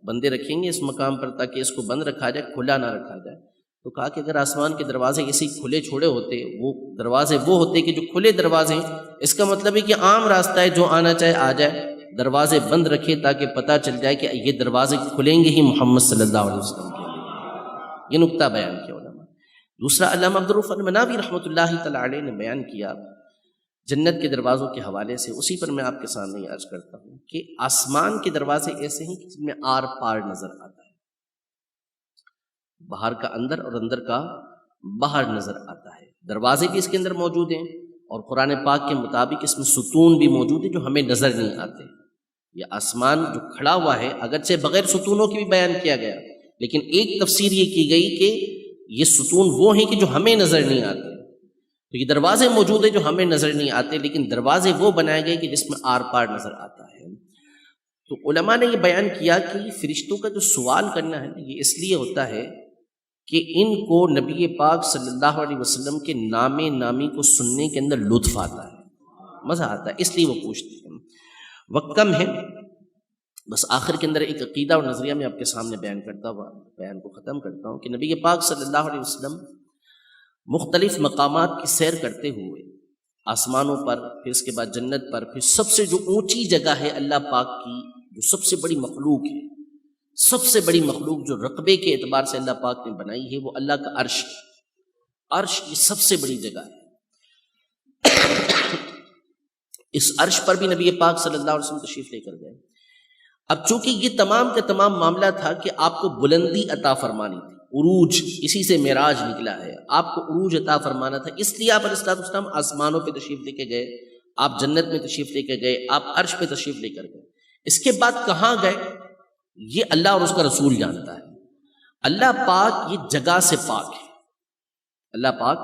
Speaker 1: بندے رکھیں گے اس مقام پر تاکہ اس کو بند رکھا جائے، کھلا نہ رکھا جائے۔ تو کہا کہ اگر آسمان کے دروازے اسی کھلے چھوڑے ہوتے، وہ دروازے وہ ہوتے کہ جو کھلے دروازے ہیں، اس کا مطلب ہے کہ عام راستہ ہے، جو آنا چاہے آ جائے۔ دروازے بند رکھے تاکہ پتہ چل جائے کہ یہ دروازے کھلیں گے ہی محمد صلی اللہ علیہ وسلم کے لیے۔ یہ نقطہ بیان کیا علماء۔ دوسرا علامہ عبدالرؤف المناوی رحمۃ اللہ تعالی علیہ نے بیان کیا جنت کے دروازوں کے حوالے سے، اسی پر میں آپ کے سامنے عرض کرتا ہوں کہ آسمان کے دروازے ایسے ہیں کہ جن میں آر پار نظر آتا ہے، باہر کا اندر اور اندر کا باہر نظر آتا ہے۔ دروازے بھی اس کے اندر موجود ہیں، اور قرآن پاک کے مطابق اس میں ستون بھی موجود ہیں جو ہمیں نظر نہیں آتے۔ یہ آسمان جو کھڑا ہوا ہے اگرچہ بغیر ستونوں کے بھی بیان کیا گیا، لیکن ایک تفسیر یہ کی گئی کہ یہ ستون وہ ہیں کہ جو ہمیں نظر نہیں آتے۔ تو یہ دروازے موجود ہیں جو ہمیں نظر نہیں آتے، لیکن دروازے وہ بنائے گئے کہ جس میں آر پار نظر آتا ہے۔ تو علماء نے یہ بیان کیا کہ فرشتوں کا جو سوال کرنا ہے یہ اس لیے ہوتا ہے کہ ان کو نبی پاک صلی اللہ علیہ وسلم کے نام نامی کو سننے کے اندر لطف آتا ہے، مزہ آتا ہے، اس لیے وہ پوچھتے ہیں۔ وقت کم ہے، بس آخر کے اندر ایک عقیدہ اور نظریہ میں آپ کے سامنے بیان کرتا ہوا بیان کو ختم کرتا ہوں کہ نبی پاک صلی اللہ علیہ وسلم مختلف مقامات کی سیر کرتے ہوئے آسمانوں پر، پھر اس کے بعد جنت پر، پھر سب سے جو اونچی جگہ ہے اللہ پاک کی، جو سب سے بڑی مخلوق ہے سب سے بڑی مخلوق جو رقبے کے اعتبار سے اللہ پاک نے بنائی ہے وہ اللہ کا عرش ہے. عرش یہ سب سے بڑی جگہ ہے. اس عرش پر بھی نبی پاک صلی اللہ علیہ وسلم تشریف لے کر گئے. اب چونکہ یہ تمام کا تمام معاملہ تھا کہ آپ کو بلندی عطا فرمانی تھی، عروج، اسی سے معراج نکلا ہے، آپ کو عروج عطا فرمانا تھا، اس لیے آپ علیہ الصلوۃ والسلام آسمانوں پہ تشریف لے کے گئے، آپ جنت میں تشریف لے کے گئے، آپ عرش پہ تشریف لے کر گئے. اس کے بعد کہاں گئے یہ اللہ اور اس کا رسول جانتا ہے. اللہ پاک یہ جگہ سے پاک ہے، اللہ پاک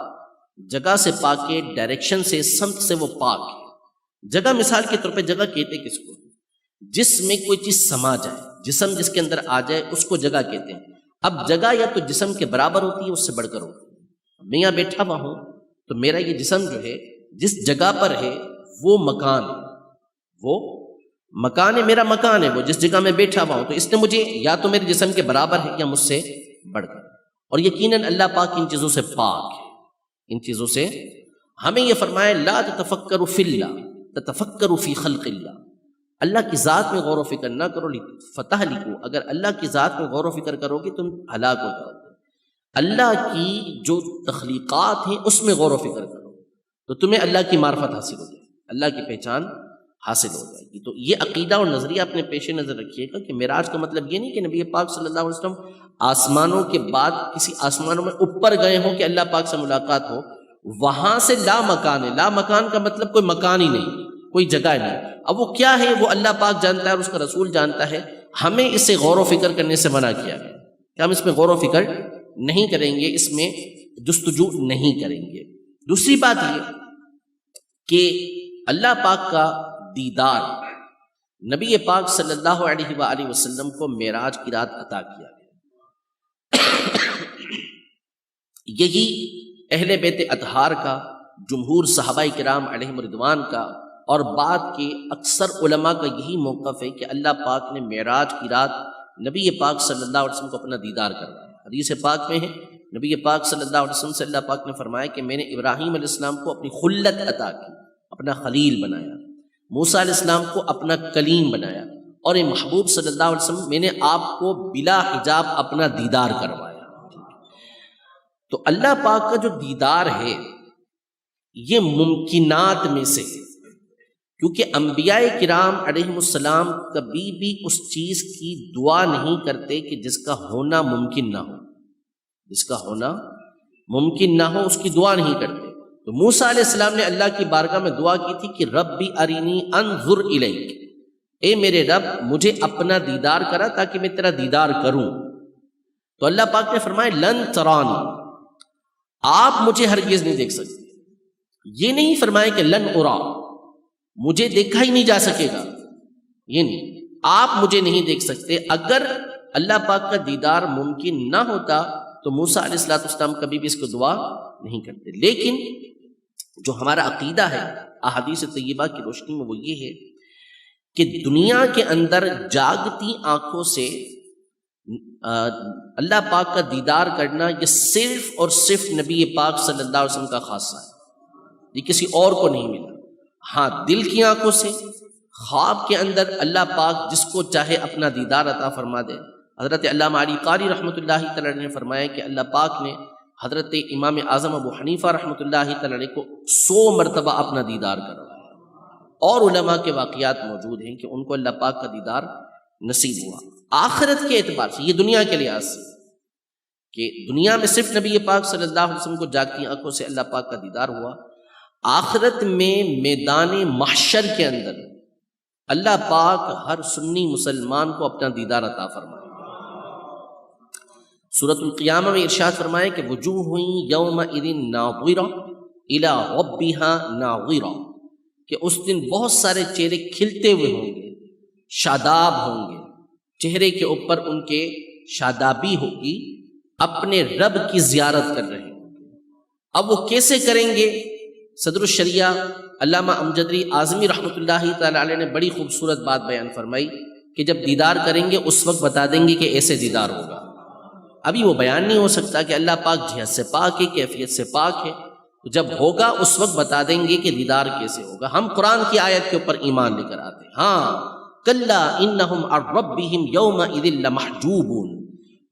Speaker 1: جگہ سے پاک ہے، ڈائریکشن سے، سمت سے وہ پاک ہے. جگہ مثال کے طور پہ جگہ کہتے کس کو؟ جس میں کوئی چیز سما جائے، جسم جس کے اندر آ جائے اس کو جگہ کہتے ہیں. اب جگہ یا تو جسم کے برابر ہوتی ہے، اس سے بڑھ کر ہوتی ہے. میں یہاں بیٹھا ہوا ہوں تو میرا یہ جسم جو ہے جس جگہ پر ہے وہ مکان ہے، وہ مکان ہے، میرا مکان ہے وہ جس جگہ میں بیٹھا ہوا ہوں. تو اس نے مجھے یا تو میرے جسم کے برابر ہے یا مجھ سے بڑھ کر. اور یقیناً اللہ پاک ان چیزوں سے پاک ہے. ان چیزوں سے ہمیں یہ فرمایا لا تتفکروا فی اللہ تتفکروا فی خلق اللہ. اللہ کی ذات میں غور و فکر نہ کرو فتہلکوا، اگر اللہ کی ذات میں غور و فکر کرو گے تم ہلاک ہو جاؤ گے. اللہ کی جو تخلیقات ہیں اس میں غور و فکر کرو تو تمہیں اللہ کی معرفت حاصل ہو جائے گی، اللہ کی پہچان حاصل ہو جائے گی. تو یہ عقیدہ اور نظریہ اپنے پیش نظر رکھیے گا کہ معراج کا مطلب یہ نہیں کہ نبی پاک صلی اللہ علیہ وسلم آسمانوں کے بعد کسی آسمانوں میں اوپر گئے ہوں کہ اللہ پاک سے ملاقات ہو. وہاں سے لا مکان ہے. لا مکان کا مطلب کوئی مکان ہی نہیں، کوئی جگہ نہیں. اب وہ کیا ہے وہ اللہ پاک جانتا ہے اور اس کا رسول جانتا ہے. ہمیں اس سے غور و فکر کرنے سے منع کیا گیا کہ ہم اس میں غور و فکر نہیں کریں گے، اس میں جستجو نہیں کریں گے. دوسری بات یہ کہ اللہ پاک کا دیدار نبی پاک صلی اللہ علیہ وآلہ وسلم کو معراج کی رات عطا کیا گیا. یہی اہل بیت اطہار کا، جمہور صحابہ کرام علیہم رضوان کا اور بعد کے اکثر علماء کا یہی موقف ہے کہ اللہ پاک نے معراج کی رات نبی پاک صلی اللہ علیہ وسلم کو اپنا دیدار کروایا. حدیث پاک میں ہے نبی پاک صلی اللہ علیہ وسلم سے اللہ پاک نے فرمایا کہ میں نے ابراہیم علیہ السلام کو اپنی خلت عطا کی، اپنا خلیل بنایا، موسیٰ علیہ السلام کو اپنا کلیم بنایا، اور اے محبوب صلی اللہ علیہ وسلم میں نے آپ کو بلا حجاب اپنا دیدار کروایا. تو اللہ پاک کا جو دیدار ہے یہ ممکنات میں سے، کیونکہ انبیاء کرام علیہم السلام کبھی بھی اس چیز کی دعا نہیں کرتے کہ جس کا ہونا ممکن نہ ہو، جس کا ہونا ممکن نہ ہو اس کی دعا نہیں کرتے. تو موسیٰ علیہ السلام نے اللہ کی بارگاہ میں دعا کی تھی کہ ربی ارینی انظر الیک، اے میرے رب مجھے اپنا دیدار کرا تاکہ میں تیرا دیدار کروں. تو اللہ پاک نے فرمایا لن ترانی، آپ مجھے ہرگز نہیں دیکھ سکتے. یہ نہیں فرمایا کہ لن ارا، مجھے دیکھا ہی نہیں جا سکے گا، یہ نہیں، آپ مجھے نہیں دیکھ سکتے. اگر اللہ پاک کا دیدار ممکن نہ ہوتا تو موسیٰ علیہ السلام کبھی بھی اس کو دعا نہیں کرتے. لیکن جو ہمارا عقیدہ ہے احادیث طیبہ کی روشنی میں وہ یہ ہے کہ دنیا کے اندر جاگتی آنکھوں سے اللہ پاک کا دیدار کرنا یہ صرف اور صرف نبی پاک صلی اللہ علیہ وسلم کا خاصہ ہے، یہ کسی اور کو نہیں ملا. ہاں دل کی آنکھوں سے، خواب کے اندر اللہ پاک جس کو چاہے اپنا دیدار عطا فرما دے. حضرت علامہ علی قاری رحمۃ اللہ تعالی نے فرمایا کہ اللہ پاک نے حضرت امام اعظم ابو حنیفہ رحمۃ اللہ تعالی کو 100 مرتبہ اپنا دیدار کروایا. اور علماء کے واقعات موجود ہیں کہ ان کو اللہ پاک کا دیدار نصیب ہوا. آخرت کے اعتبار سے، یہ دنیا کے لحاظ سے کہ دنیا میں صرف نبی پاک صلی اللہ علیہ وسلم کو جاگتی آنکھوں سے اللہ پاک کا دیدار ہوا. آخرت میں میدان محشر کے اندر اللہ پاک ہر سنی مسلمان کو اپنا دیدار عطا فرمائے. سورۃ القیامہ میں ارشاد فرمائے کہ وجوہ یومئذ ناظرہ الی ربہا ناظرہ، کہ اس دن بہت سارے چہرے کھلتے ہوئے ہوں گے، شاداب ہوں گے، چہرے کے اوپر ان کے شادابی ہوگی، اپنے رب کی زیارت کر رہے ہوں گے. اب وہ کیسے کریں گے؟ صدر الشریعہ علامہ امجدری اعظمی رحمۃ اللہ تعالی علیہ نے بڑی خوبصورت بات بیان فرمائی کہ جب دیدار کریں گے اس وقت بتا دیں گے کہ ایسے دیدار ہوگا. ابھی وہ بیان نہیں ہو سکتا کہ اللہ پاک جہت سے پاک ہے، کیفیت سے پاک ہے. جب ہوگا اس وقت بتا دیں گے کہ دیدار کیسے ہوگا. ہم قرآن کی آیت کے اوپر ایمان لے کر آتے ہیں. ہاں کلا انہم عن ربہم یومئذ لمحجوبون،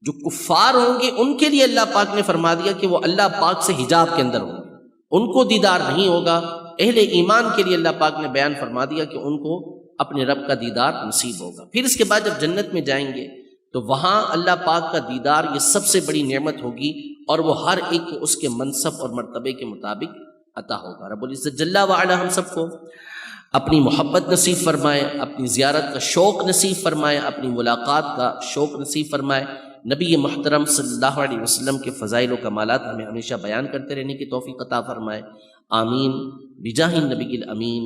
Speaker 1: جو کفار ہوں گے ان کے لیے اللہ پاک نے فرما دیا کہ وہ اللہ پاک سے حجاب کے اندر ہوں گے، ان کو دیدار نہیں ہوگا۔ اہل ایمان کے لیے اللہ پاک نے بیان فرما دیا کہ ان کو اپنے رب کا دیدار نصیب ہوگا۔ پھر اس کے بعد جب جنت میں جائیں گے تو وہاں اللہ پاک کا دیدار یہ سب سے بڑی نعمت ہوگی، اور وہ ہر ایک کو اس کے منصب اور مرتبے کے مطابق عطا ہوگا۔ رب العزت جل وعلا ہم سب کو اپنی محبت نصیب فرمائے، اپنی زیارت کا شوق نصیب فرمائے، اپنی ملاقات کا شوق نصیب فرمائے۔ نبی محترم صلی اللہ علیہ وسلم کے فضائل و کمالات ہمیں ہمیشہ بیان کرتے رہنے کی توفیق عطا فرمائے۔ آمین بجاہ النبی الامین۔